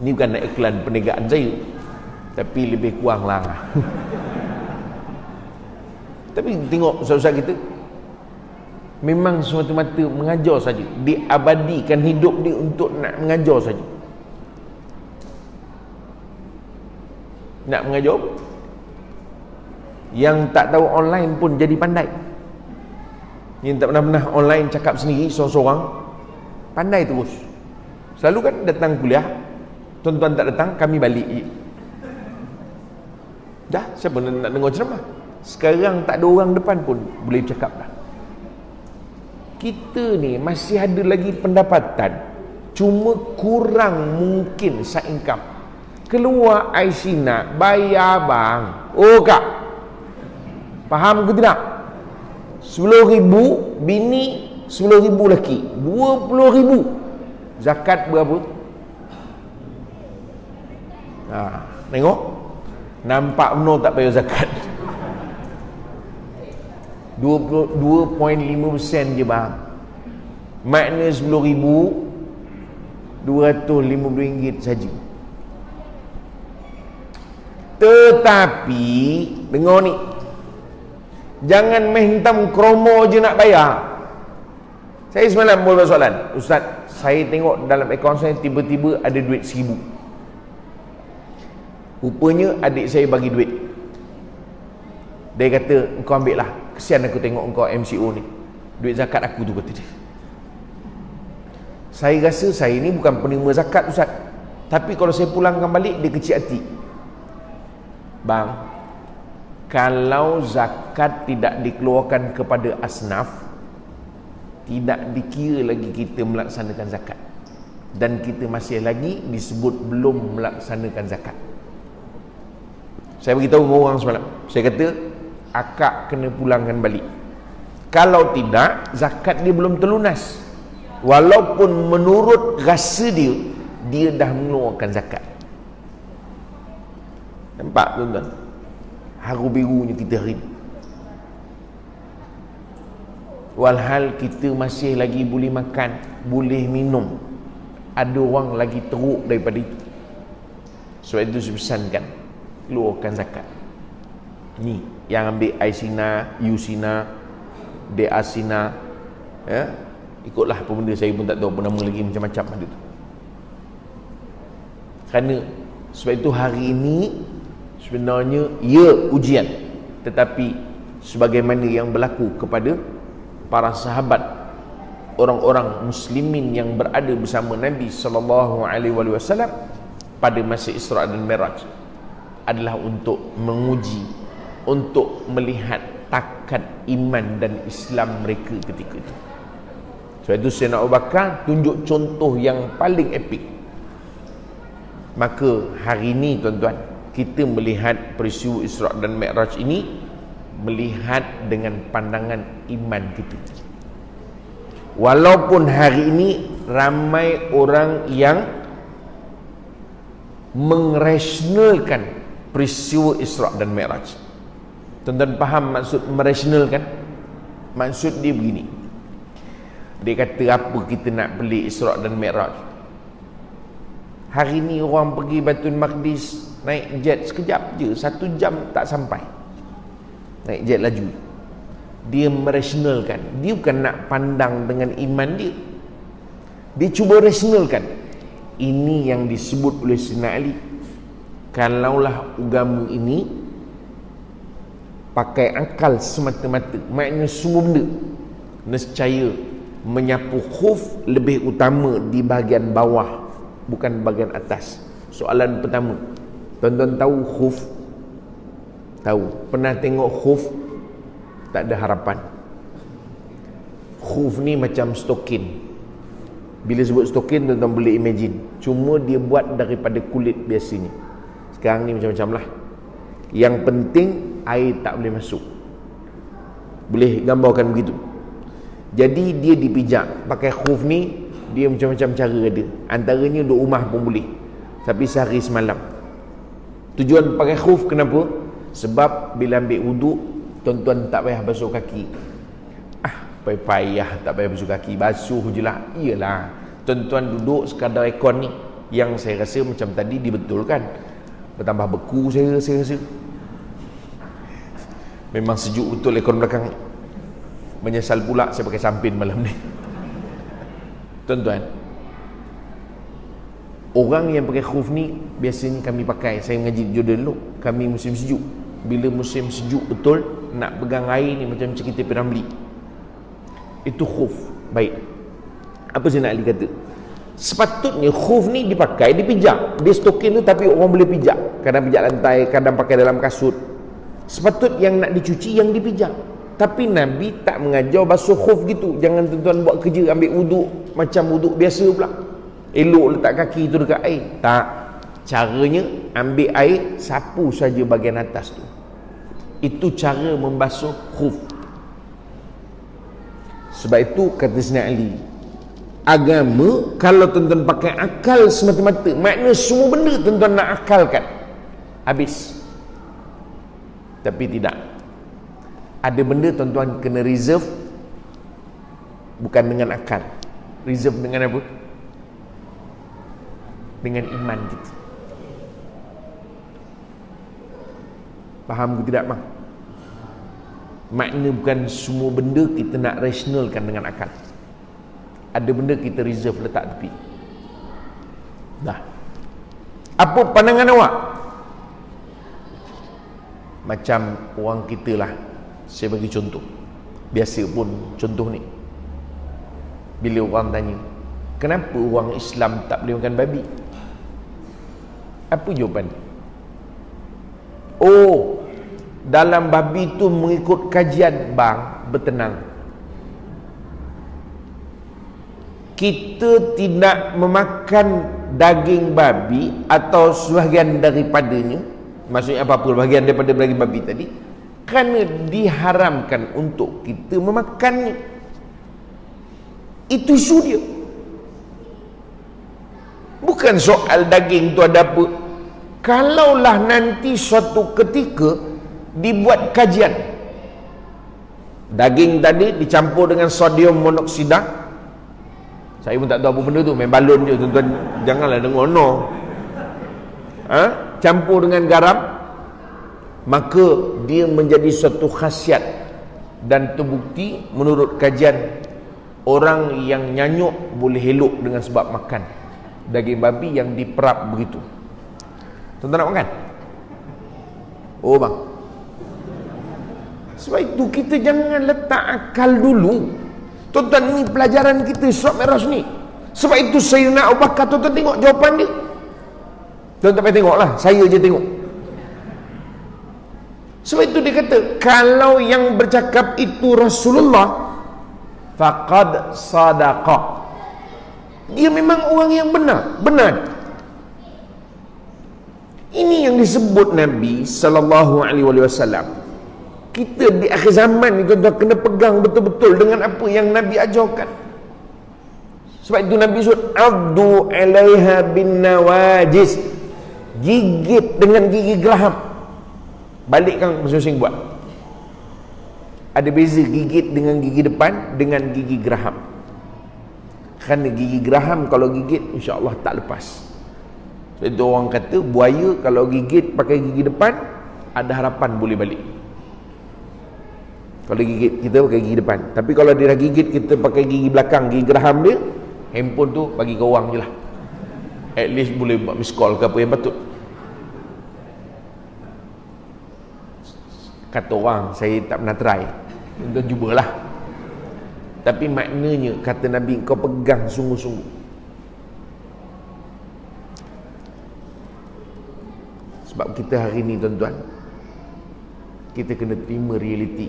Ini bukan nak iklan perniagaan saya, tapi lebih kurang lah. Tapi tengok ustaz-ustaz kita, memang semata-mata mengajar saja. Diabadikan hidup dia untuk nak mengajar saja. Nak mengajar, yang tak tahu online pun jadi pandai. Yang tak pernah online cakap sendiri seorang-seorang, pandai terus. Selalu kan datang kuliah, tuan-tuan tak datang, kami balik. Dah, siapa nak dengar ceramah? Sekarang tak ada orang depan pun boleh cakap dah. Kita ni masih ada lagi pendapatan, cuma kurang mungkin side income. Keluar Aisina, bayar bang. Oh kak, faham ke tidak? 10,000 bini, 10,000 lelaki, 20,000. Zakat berapa? Tengok, nampak benar tak bayar zakat. 22.5% je bang. Makna 10,000, RM250 saja. Tetapi dengar ni, jangan main hitam kromo je nak bayar. Saya semalam buat soalan, Ustaz, saya tengok dalam akaun saya tiba-tiba ada duit 1,000. Rupanya adik saya bagi duit. Dia kata, engkau ambil lah, kesian aku tengok engkau MCO ni, duit zakat aku tu, kata dia. Saya rasa saya ni bukan penerima zakat Ustaz, tapi kalau saya pulangkan balik, dia kecil hati. Bang, kalau zakat tidak dikeluarkan kepada asnaf, tidak dikira lagi kita melaksanakan zakat, dan kita masih lagi disebut belum melaksanakan zakat. Saya beritahu dengan orang semalam, saya kata akak kena pulangkan balik. Kalau tidak, zakat dia belum terlunas, walaupun menurut rasa dia dah mengeluarkan zakat. Nampak tuan-tuan haru birunya kita hari ini? Walhal kita masih lagi boleh makan, boleh minum, ada orang lagi teruk daripada itu. Sebab itu saya pesankan, keluarkan zakat. Ni yang ambil I-Sina, U-Sina, DA-Sina, ya, ikutlah apa benda, saya pun tak tahu apa nama lagi, macam-macam ada tu. Kerana sebab itu hari ini sebenarnya ya ujian, tetapi sebagaimana yang berlaku kepada para sahabat, orang-orang muslimin yang berada bersama Nabi SAW pada masa Isra' dan Mi'raj, adalah untuk menguji, untuk melihat takat iman dan Islam mereka ketika itu. Sebab itu Sayyidina Abu Bakar tunjuk contoh yang paling epik. Maka hari ini tuan-tuan, kita melihat peristiwa Isra' dan Mi'raj ini melihat dengan pandangan iman kita. Walaupun hari ini ramai orang yang merasionalkan peristiwa Isra' dan Mi'raj. Tuan-tuan faham maksud merasionalkan? Maksud dia begini, dia kata apa kita nak beli Isra' dan Mi'raj? Hari ni orang pergi Baitul Maqdis naik jet sekejap je, 1 jam tak sampai, naik jet laju. Dia merasionalkan, dia bukan nak pandang dengan iman dia, dia cuba rasionalkan. Ini yang disebut oleh Sayyidina Ali, kalaulah agama ini pakai akal semata-mata, maknanya semua benda, nescaya menyapu khuf lebih utama di bahagian bawah, bukan bahagian atas. Soalan pertama, tuan-tuan tahu khuf? Tahu? Pernah tengok khuf? Tak ada harapan. Khuf ni macam stokin. Bila sebut stokin, tuan-tuan boleh imagine, cuma dia buat daripada kulit biasanya. Sekarang ni macam-macam lah. Yang penting air tak boleh masuk. Boleh gambarkan begitu. Jadi dia dipijak. Pakai khuf ni, dia macam-macam cara ada. Antaranya duduk rumah pun boleh, tapi sehari semalam. Tujuan pakai khuf kenapa? Sebab bila ambil wuduk, tuan-tuan tak payah basuh kaki. Payah tak payah basuh kaki, basuh je lah. Iyalah, tuan-tuan duduk sekadar aircon ni, yang saya rasa macam tadi dibetulkan, bertambah beku saya rasa. Memang sejuk betul aircon belakang. Menyesal pula saya pakai sampin malam ni. Tuan-tuan, orang yang pakai khuf ni biasanya kami pakai, saya mengaji di Jordan dulu, kami musim sejuk. Bila musim sejuk betul, nak pegang air ni macam kita pernah beli, itu khuf. Baik, apa Sayyidina Ali kata? Sepatutnya khuf ni dipakai, dipijak. Dia stokin tu tapi orang boleh pijak. Kadang pijak lantai, kadang pakai dalam kasut. Sepatut yang nak dicuci yang dipijak. Tapi Nabi tak mengajar basuh khuf gitu. Jangan tuan-tuan buat kerja ambil wuduk macam wuduk biasa pula, elok letak kaki tu dekat air. Tak. Caranya ambil air, sapu saja bahagian atas tu. Itu cara membasuh khuf. Sebab itu kata Sayyidina Ali, agama kalau tuan-tuan pakai akal semata-mata, maknanya semua benda tuan-tuan nak akalkan, habis. Tapi tidak. Ada benda tuan-tuan kena reserve, bukan dengan akal. Reserve dengan apa? Dengan iman kita. Faham ke tidak, bang? Makna bukan semua benda kita nak rasionalkan dengan akal. Ada benda kita reserve, letak tepi. Dah. Apa pandangan awak? Macam orang kita lah. Saya bagi contoh, biasa pun contoh ni. Bila orang tanya, kenapa orang Islam tak boleh makan babi? Apa jawapan? Oh, dalam babi tu mengikut kajian, bang, bertenang. kita tidak memakan daging babi atau sebahagian daripadanya, maksudnya apa-apa bahagian daripada daging babi tadi, kerana diharamkan untuk kita memakannya. Itu isu dia. Bukan soal daging tu ada apa. Kalaulah nanti suatu ketika dibuat kajian, daging tadi dicampur dengan sodium monoksida, saya pun tak tahu apa benda tu, main balon je tuan-tuan, janganlah dengar no. Campur dengan garam, maka dia menjadi suatu khasiat dan terbukti menurut kajian, orang yang nyanyuk boleh elok dengan sebab makan daging babi yang diperap begitu. Tuan-tuan nak makan? Oh bang, sebab itu kita jangan letak akal dulu. Tuan-tuan, ini pelajaran kita Isra Mi'raj ni. Sebab itu Sayyidina Abu Bakar, tuan-tuan tengok jawapan dia. Tuan-tuan tak payah tengok lah, saya je tengok. Sebab itu dia kata, kalau yang bercakap itu Rasulullah, faqad sadaqa, dia memang orang yang benar. Ini yang disebut Nabi sallallahu alaihi wasallam. Kita di akhir zaman ni tuan-tuan kena pegang betul-betul dengan apa yang Nabi ajarkan. Sebab itu Nabi sebut addu alaiha bin nawajis, gigit dengan gigi geraham. Balik kan masing-masing buat. Ada beza gigit dengan gigi depan dengan gigi geraham. Kerana gigi geraham kalau gigit insya-Allah tak lepas. Sebab itu orang kata buaya kalau gigit pakai gigi depan ada harapan boleh balik. Kalau gigit kita pakai gigi depan. Tapi kalau dia dah gigit kita pakai gigi belakang, gigi geraham dia, handphone tu bagi ke orang je lah. At least boleh buat miss call ke apa yang patut. Kata orang, saya tak pernah try, tuan cubalah. Tapi maknanya kata Nabi, kau pegang sungguh-sungguh. Sebab kita hari ni tuan-tuan, kita kena terima realiti.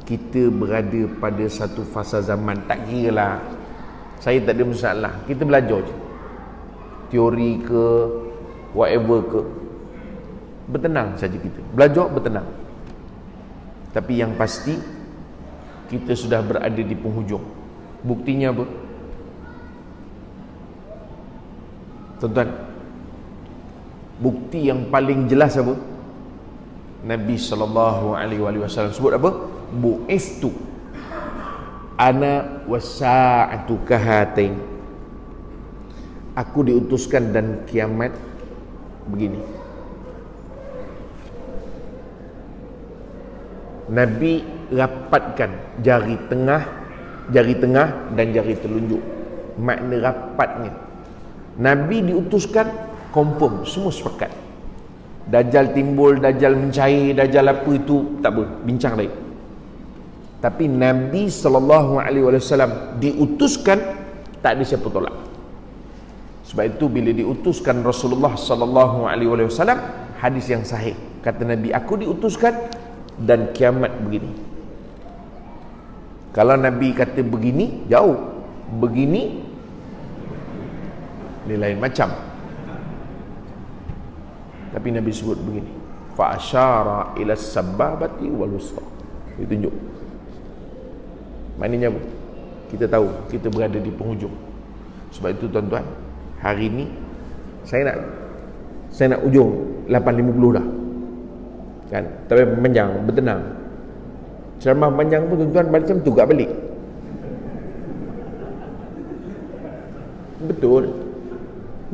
Kita berada pada satu fasa zaman, tak kira lah, saya tak ada masalah, kita belajar je, teori ke whatever ke, bertenang saja kita belajar, bertenang. Tapi yang pasti kita sudah berada di penghujung. Buktinya apa tuan-tuan? Bukti yang paling jelas apa? Nabi SAW sebut apa? Bu'istu ana wasa'atu kahatain, aku diutuskan dan kiamat begini. Nabi rapatkan jari tengah dan jari telunjuk. Makna rapatnya, Nabi diutuskan confirm, semua sepakat. Dajjal timbul, Dajjal mencair, Dajjal apa itu tak apa, bincang lain. Tapi Nabi SAW diutuskan, tak ada siapa tolak. Sebab itu bila diutuskan Rasulullah SAW, hadis yang sahih, kata Nabi, aku diutuskan dan kiamat begini. Kalau Nabi kata begini, jauh. Begini, dia lain macam. Tapi Nabi sebut begini, fa asyara ila sababati wal wusta, dia tunjuk. Maknanya apa? Kita tahu kita berada di penghujung. Sebab itu tuan-tuan, hari ni saya nak ujung 8.50 dah kan, tapi panjang, bertenang. Ceramah panjang pun tuan-tuan macam tu gak balik. Betul,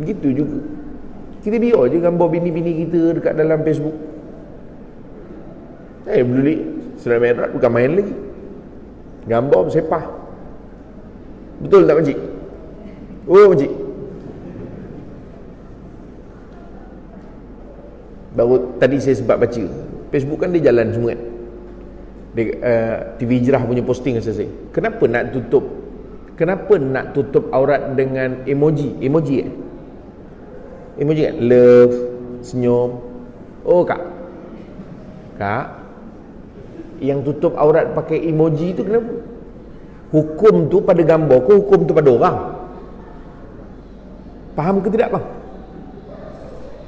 begitu juga. Kita biar je gambar bini-bini kita dekat dalam Facebook. Peduli Isra Mi'raj bukan main lagi. Gambar bersepah. Betul tak makcik? Oh makcik, baru tadi saya sempat baca Facebook kan dia jalan semua kan. Dia, TV Hijrah punya posting selesai. Kenapa nak tutup aurat dengan emoji kan? Love, senyum. Oh kak, yang tutup aurat pakai emoji itu kenapa? Hukum tu pada gambar ke hukum tu pada orang? Faham ke tidak bang?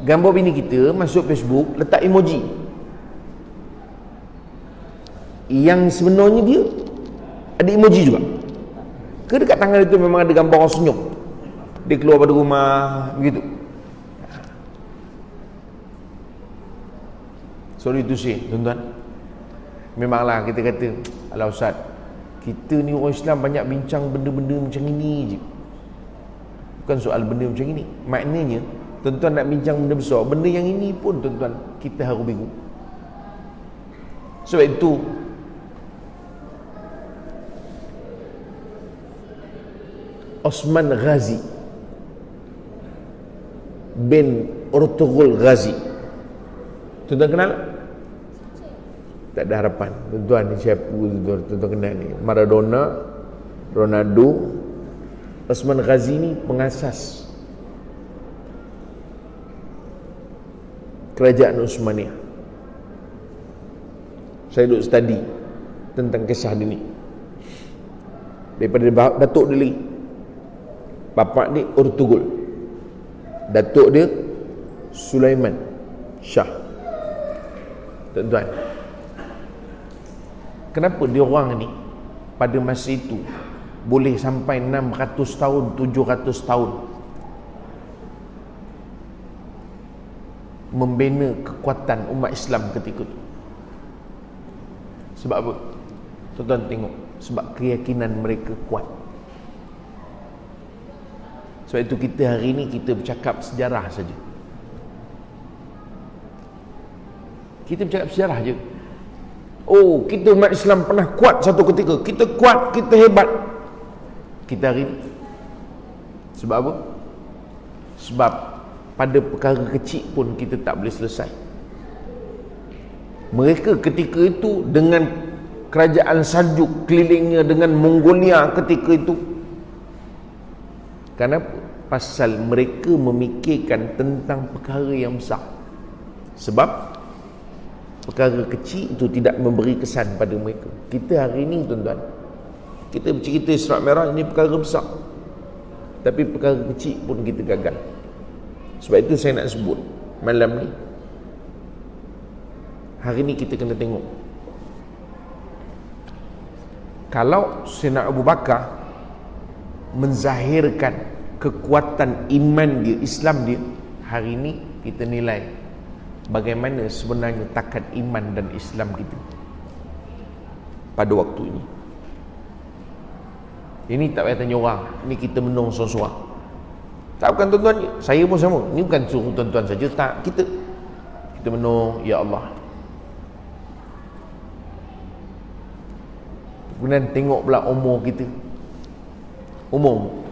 Gambar bini kita masuk Facebook, letak emoji. Yang sebenarnya dia ada emoji juga. Ke dekat tangan itu memang ada gambar orang senyum. Dia keluar pada rumah begitu. Sorry to say, tuan-tuan. Memanglah kita kata, alah Ustaz, kita ni orang Islam banyak bincang benda-benda macam ini je. Bukan soal benda macam ini. Maknanya, tuan-tuan nak bincang benda besar, benda yang ini pun tuan-tuan, kita harus bingung. Sebab itu, Osman Ghazi bin Ertugrul Ghazi, tuan-tuan kenal? Tak ada harapan. Tuan-tuan ni siapa tuan-tuan kenal ni? Maradona, Ronaldo. Osman Ghazi ni pengasas kerajaan Utsmaniyah. Saya duduk study tentang kisah dia ni daripada datuk dia lagi. Bapak ni Ertugrul, datuk dia Sulaiman Shah. Tuan-tuan, kenapa dia orang ni pada masa itu boleh sampai 600 tahun, 700 tahun membina kekuatan umat Islam ketika itu? Sebab apa? Tuan-tuan tengok, sebab keyakinan mereka kuat. Sebab itu kita hari ini kita bercakap sejarah saja. Kita bercakap sejarah je. Oh, kita umat Islam pernah kuat satu ketika. Kita kuat, kita hebat. Kita hari ini. Sebab apa? Sebab pada perkara kecil pun kita tak boleh selesai. Mereka ketika itu dengan kerajaan Saljuk kelilingnya, dengan Mongolia ketika itu. Kenapa? Pasal mereka memikirkan tentang perkara yang besar. Sebab perkara kecil itu tidak memberi kesan pada mereka. Kita hari ini tuan-tuan, kita bercerita Isra' Mi'raj ini perkara besar, tapi perkara kecil pun kita gagal. Sebab itu saya nak sebut malam ni, hari ni kita kena tengok, kalau Sayyidina Abu Bakar menzahirkan kekuatan iman dia, Islam dia, hari ni kita nilai bagaimana sebenarnya takat iman dan Islam kita pada waktu ini. Ini tak payah tanya orang, ini kita menung seorang-seorang. Tak, bukan tuan-tuan, saya pun sama. Ini bukan suruh tuan-tuan saja, tak, kita menung, ya Allah. Kemudian tengok pula umur kita. Umur,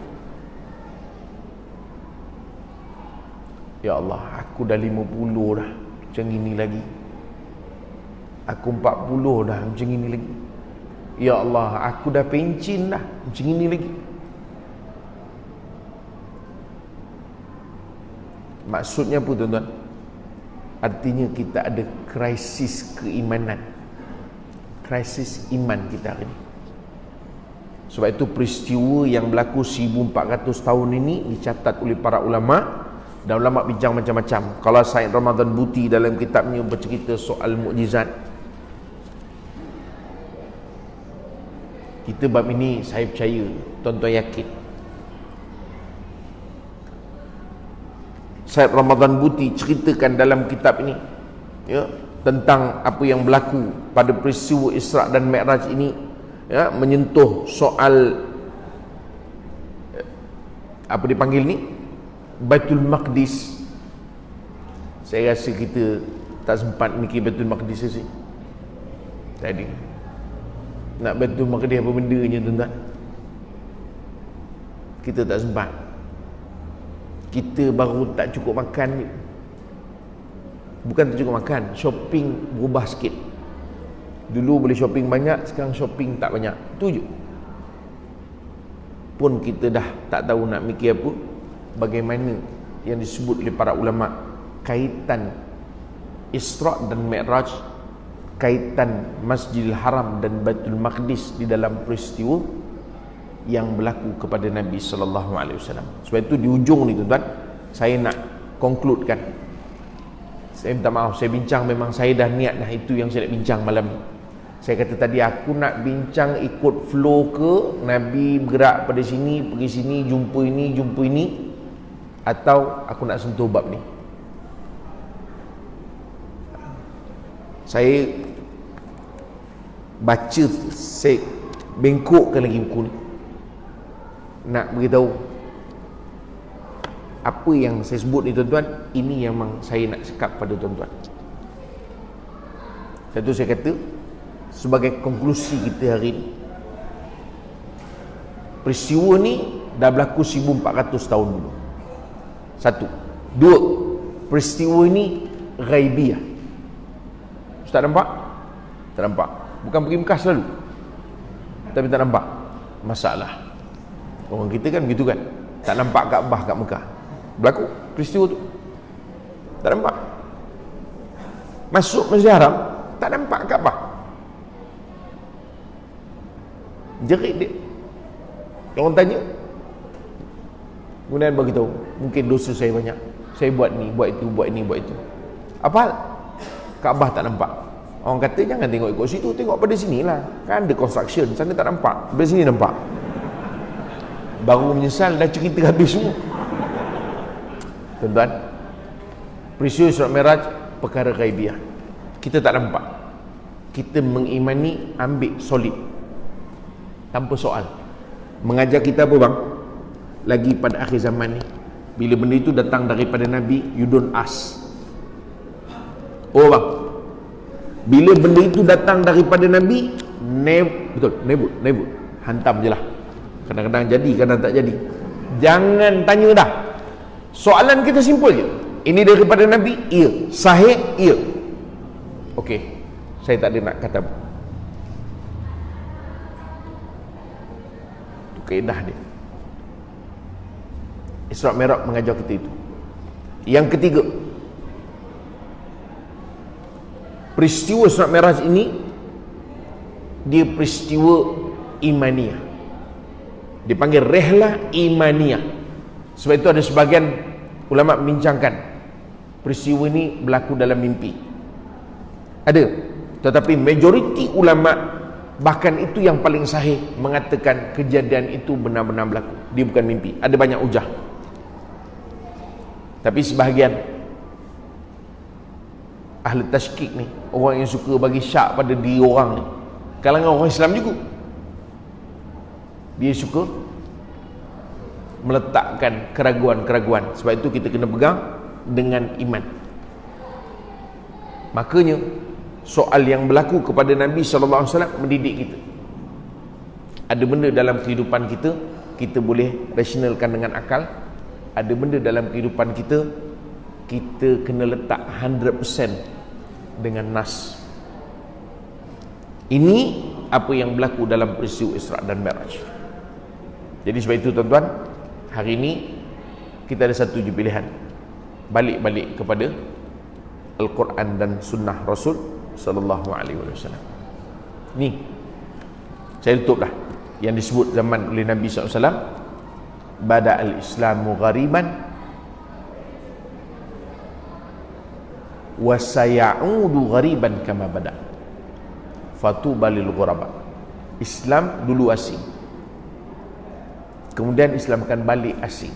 ya Allah, aku dah 50 dah macam ini lagi. Aku 40 dah macam ini lagi. Ya Allah, aku dah pencin dah macam ini lagi. Maksudnya apa tuan-tuan? Artinya kita ada krisis keimanan, krisis iman kita hari ini. Sebab itu peristiwa yang berlaku 1400 tahun ini dicatat oleh para ulama, dan ulama bincang macam-macam. Kalau Said Ramadan Buti dalam kitabnya bercerita soal mukjizat, kita bab ini saya percaya, tuan-tuan yakin. Said Ramadan Buti ceritakan dalam kitab ini, ya, tentang apa yang berlaku pada peristiwa Isra' dan Mi'raj ini, ya, menyentuh soal apa dipanggil ni, Baitul Maqdis. Saya rasa kita tak sempat mikir Baitul Maqdis sih tadi. Nak Baitul Maqdis apa bendanya tuan-tuan, kita tak sempat. Kita baru tak cukup makan ni. Bukan tak cukup makan, shopping berubah sikit. Dulu boleh shopping banyak, sekarang shopping tak banyak. Itu je. Pun kita dah tak tahu nak mikir apa. Bagaimana yang disebut oleh para ulama, kaitan Isra' dan Mi'raj, kaitan Masjidil Haram dan Baitul Maqdis di dalam peristiwa yang berlaku kepada Nabi sallallahu alaihi wasallam. Sebab itu di ujung ni tuan-tuan, saya nak concludekan. Saya minta maaf, saya bincang memang saya dah niat dah itu yang saya nak bincang malam ni. Saya kata tadi aku nak bincang ikut flow ke Nabi bergerak pada sini, pergi sini, jumpa ini, atau aku nak sentuh bab ni. Saya baca, saya bengkokkan lagi buku ni, nak beritahu apa yang saya sebut ni tuan-tuan, ini yang memang saya nak cakap pada tuan-tuan. Satu saya kata sebagai konklusi kita hari ini, peristiwa ni dah berlaku 1400 tahun dulu. Satu. Dua, peristiwa ini ghaibiyah. Ustaz nampak? Tak nampak. Bukan pergi Mekah selalu, tapi tak nampak. Masalah orang kita kan begitu kan, tak nampak Kaabah kat Mekah. Berlaku peristiwa tu, tak nampak. Masuk Masjid Haram, tak nampak Kaabah. Jerit dia. Orang tanya, kemudian beritahu, mungkin dosa saya banyak, saya buat ni, buat itu, buat ini, buat itu. Apa hal? Kaabah tak nampak. Orang kata jangan tengok ikut situ, tengok pada sini lah, kan ada construction, sana tak nampak, pada sini nampak. Baru menyesal dah cerita habis semua. Tuan-tuan, peristiwa Isra Mi'raj perkara ghaibiyah, kita tak nampak. Kita mengimani, ambil solid tanpa soal. Mengajar kita apa bang? Lagi pada akhir zaman ni, bila benda itu datang daripada Nabi, you don't ask. Oh bang, bila benda itu datang daripada Nabi, betul, nebut, hantam je lah. Kadang-kadang jadi, kadang tak jadi. Jangan tanya dah. Soalan kita simple je. Ini daripada Nabi? Ya. Sahih? Ya. Okey, saya tak ada nak kata apa. Itu kaedah dia. Isra Mi'raj mengajar kita itu. Yang ketiga, peristiwa Isra Mi'raj ini dia peristiwa imaniyah, dipanggil rehlah imaniyah. Sebab itu ada sebagian ulama membincangkan peristiwa ini berlaku dalam mimpi. Ada, tetapi majoriti ulama, bahkan itu yang paling sahih, mengatakan kejadian itu benar-benar berlaku, dia bukan mimpi. Ada banyak hujah, tapi sebahagian ahli tashkik ni, orang yang suka bagi syak pada diri orang ni, kalangan orang Islam juga, dia suka meletakkan keraguan-keraguan. Sebab itu kita kena pegang dengan iman. Makanya soal yang berlaku kepada Nabi SAW mendidik kita. Ada benda dalam kehidupan kita, kita boleh rasionalkan dengan akal. Ada benda dalam kehidupan kita, kita kena letak 100% dengan nas. Ini apa yang berlaku dalam peristiwa Isra dan Mi'raj. Jadi sebab itu tuan-tuan, hari ini kita ada satu je pilihan, balik kepada Al-Quran dan Sunnah Rasul Sallallahu Alaihi Wasallam. Ni saya tutup dah yang disebut zaman oleh Nabi SAW, bada al-Islamu ghariban wa sayaudu ghariban kama bada fatuba lil ghuraba. Islam dulu asing, kemudian Islam akan balik asing.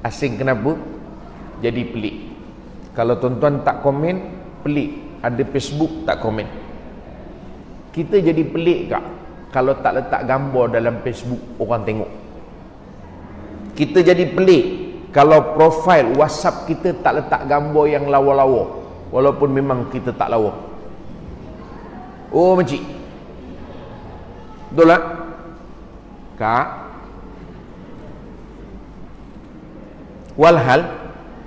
Asing kenapa? Jadi pelik. Kalau tuan-tuan tak komen, pelik. Ada Facebook tak komen. Kita jadi pelik tak kalau tak letak gambar dalam Facebook, orang tengok. Kita jadi pelik kalau profil WhatsApp kita tak letak gambar yang lawa-lawa, walaupun memang kita tak lawa. Oh makcik, betul tak kak? Walhal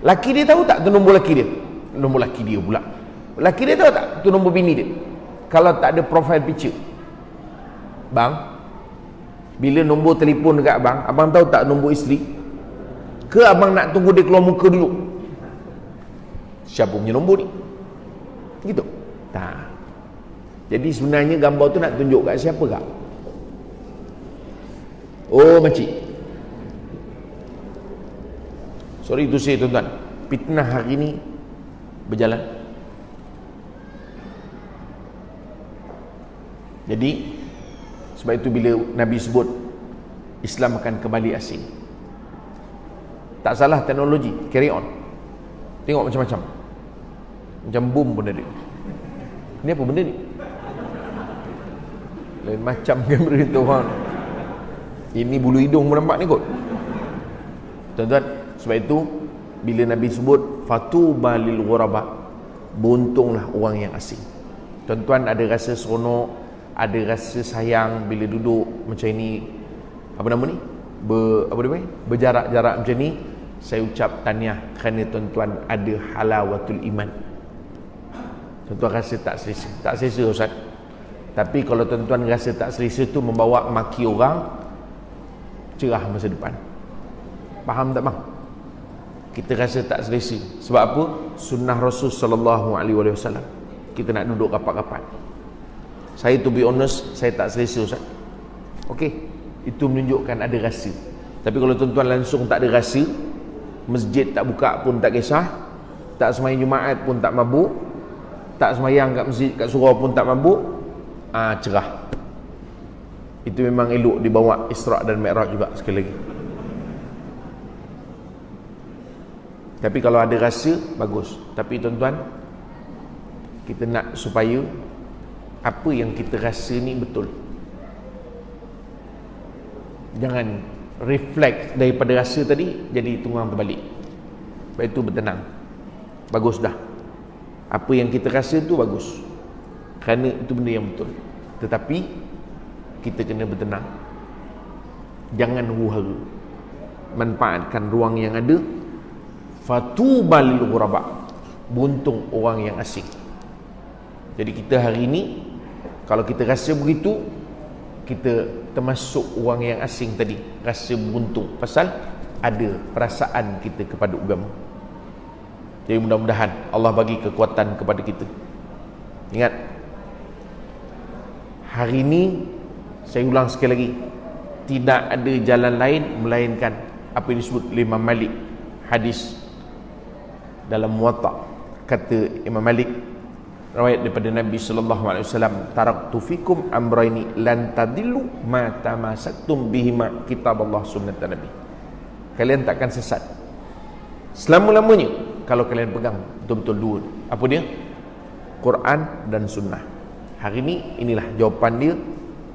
laki dia tahu tak tu nombor laki dia? Nombor laki dia pula. Laki dia tahu tak tu nombor bini dia? Kalau tak ada profile picture. Bang, bila nombor telefon dekat abang tahu tak nombor isteri? Ke abang nak tunggu dia keluar muka dulu? Siapa punya nombor ni? Gitu. Tak. Jadi sebenarnya gambar tu nak tunjuk kat siapa kak? Oh makcik. Sorry to say tuan-tuan, fitnah hari ni berjalan. Jadi sebab itu bila Nabi sebut Islam akan kembali asing, tak salah teknologi, carry on. Tengok macam-macam, macam bom pun ada. Ni apa benda ni? Lain macam kamera tu orang. Ini bulu hidung pun nampak ni kot. Tuan-tuan, sebab itu bila Nabi sebut fatuba lil ghuraba, beruntunglah orang yang asing. Tuan-tuan ada rasa seronok, ada rasa sayang bila duduk macam ini, apa nama ni, berjarak-jarak macam ni. Saya ucap tahniah kerana tuan-tuan ada halawatul iman. Tuan-tuan rasa tak selesa? Tak selesa Ustaz. Tapi kalau tuan-tuan rasa tak selesa tu membawa maki orang, cerah masa depan. Faham tak bang? Kita rasa tak selesa. Sebab apa? Sunnah Rasul sallallahu alaihi wasallam. Kita nak duduk rapat-rapat. Saya to be honest, saya tak selesa Ustaz. Okey, itu menunjukkan ada rasa. Tapi kalau tuan-tuan langsung tak ada rasa, masjid tak buka pun tak kisah, tak sembahyang Jumaat pun tak mabuk, tak sembahyang kat masjid kat surau pun tak mabuk, cerah. Itu memang elok dibawa Isra' dan Mi'raj juga sekali lagi. Tapi kalau ada rasa, bagus. Tapi tuan-tuan, kita nak supaya apa yang kita rasa ni betul. Jangan refleks daripada rasa tadi jadi tunggang terbalik. Sebab itu bertenang. Bagus dah. Apa yang kita rasa tu bagus, kerana itu benda yang betul. Tetapi kita kena bertenang. Jangan huru-hara. Manfaatkan ruang yang ada. Fatuba lil ghuraba, buntung orang yang asing. Jadi kita hari ini, kalau kita rasa begitu, kita termasuk orang yang asing tadi, rasa buntung pasal ada perasaan kita kepada agama. Jadi mudah-mudahan Allah bagi kekuatan kepada kita. Ingat, hari ini saya ulang sekali lagi, tidak ada jalan lain melainkan apa yang disebut oleh Imam Malik. Hadis dalam Muwatta, kata Imam Malik, riwayat daripada Nabi sallallahu alaihi wasallam, taraktu fikum amraini lan tadillu ma tamassaktum bihima kitaballah sunnatan nabi. Kalian takkan sesat selama-lamanya kalau kalian pegang betul-betul dua. Apa dia? Quran dan sunnah. Hari ini inilah jawapan dia.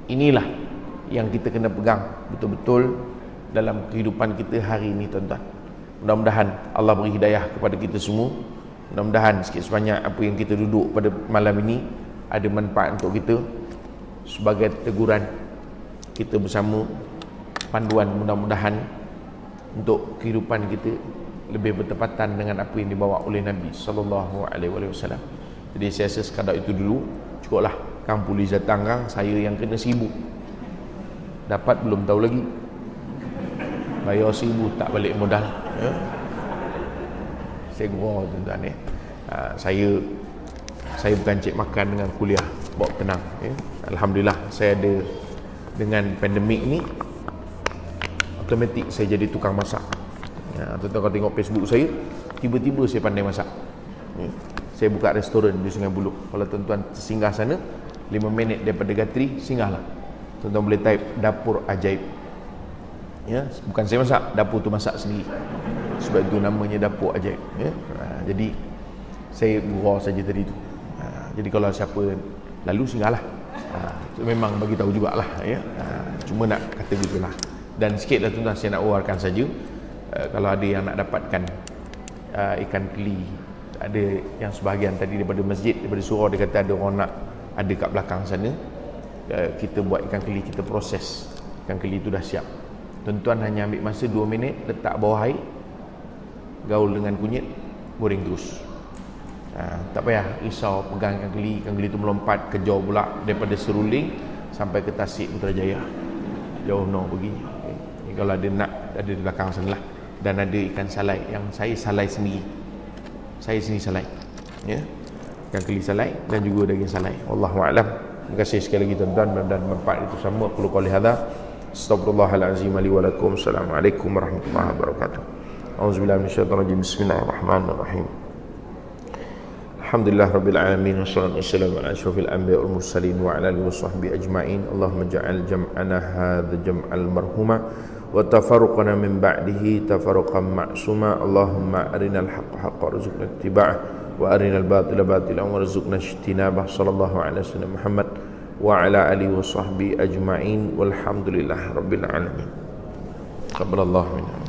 Inilah yang kita kena pegang betul-betul dalam kehidupan kita hari ini tuan-tuan. Mudah-mudahan Allah beri hidayah kepada kita semua. Mudah-mudahan sikit sebanyak apa yang kita duduk pada malam ini ada manfaat untuk kita sebagai teguran kita bersama, panduan mudah-mudahan untuk kehidupan kita lebih bertepatan dengan apa yang dibawa oleh Nabi sallallahu alaihi wasallam. Jadi saya rasa sekadar itu dulu cukuplah. Kang polis datang kang, saya yang kena sibuk. Dapat belum tahu lagi. Bayar 1,000 tak balik modal, ya. Saya gurau tuan-tuan, ya. Saya bukan cik makan dengan kuliah, bawa tenang, ya. Alhamdulillah saya ada, dengan pandemik ni automatik saya jadi tukang masak, ya. Tuan-tuan kalau tengok Facebook saya, tiba-tiba saya pandai masak, ya. Saya buka restoran di Sungai Buloh. Kalau tuan-tuan singgah sana 5 minit daripada Gatri, singgahlah. Tuan-tuan boleh type dapur ajaib, ya. Bukan saya masak, dapur tu masak sendiri. Sebab itu namanya dapur ajaib, ya. Jadi saya gurau saja tadi tu. Jadi kalau siapa lalu singgahlah. Memang bagi tahu jugalah, ya. Cuma nak kata gitulah. Dan sikitlah tuan-tuan saya nak uraikan saja. Kalau ada yang nak dapatkan ikan keli, ada yang sebahagian tadi daripada masjid, daripada surau, dia kata ada orang nak ada kat belakang sana, kita buat ikan keli, kita proses. Ikan keli itu dah siap. Tuan-tuan hanya ambil masa 2 minit, letak bawah air, gaul dengan kunyit, goreng terus. Tak payah risau pegang ikan keli itu melompat kejar pula daripada Seruling sampai ke Tasik Putrajaya, jauh no begini. Okay. Kalau ada nak, ada di belakang sana lah. Dan ada ikan salai yang saya salai sendiri. Saya sendiri salai, ya. Ikan keli salai dan juga daging salai. Wallahu a'lam. Terima kasih sekali lagi tuan-tuan, dan manfaat itu semua. Qul qouli hadza Astaghfirullahalazim li wa lakum. Assalamualaikum warahmatullahi wabarakatuh. Auzubillahi minasyaitonir rajim. Bismillahirrahmanirrahim. Alhamdulillah rabbil alamin wassalatu wassalamu ala asyrafil anbiya'i wal mursalin wa ala alihi washabbihi ajmain. Allahumma ja'al jam'ana hadza jam'al marhuma wa tafarruqana min ba'dihi tafarruqan ma'suma. Allahumma arinal haqqa haqqan warzuqna ittiba'ah wa arinal batila batilan warzuqna ijtinabah. Sallallahu ala sayyidina Muhammad wa ala alihi washabbihi ajmain. Walhamdulillah rabbil alamin. Qabbalallahu minna.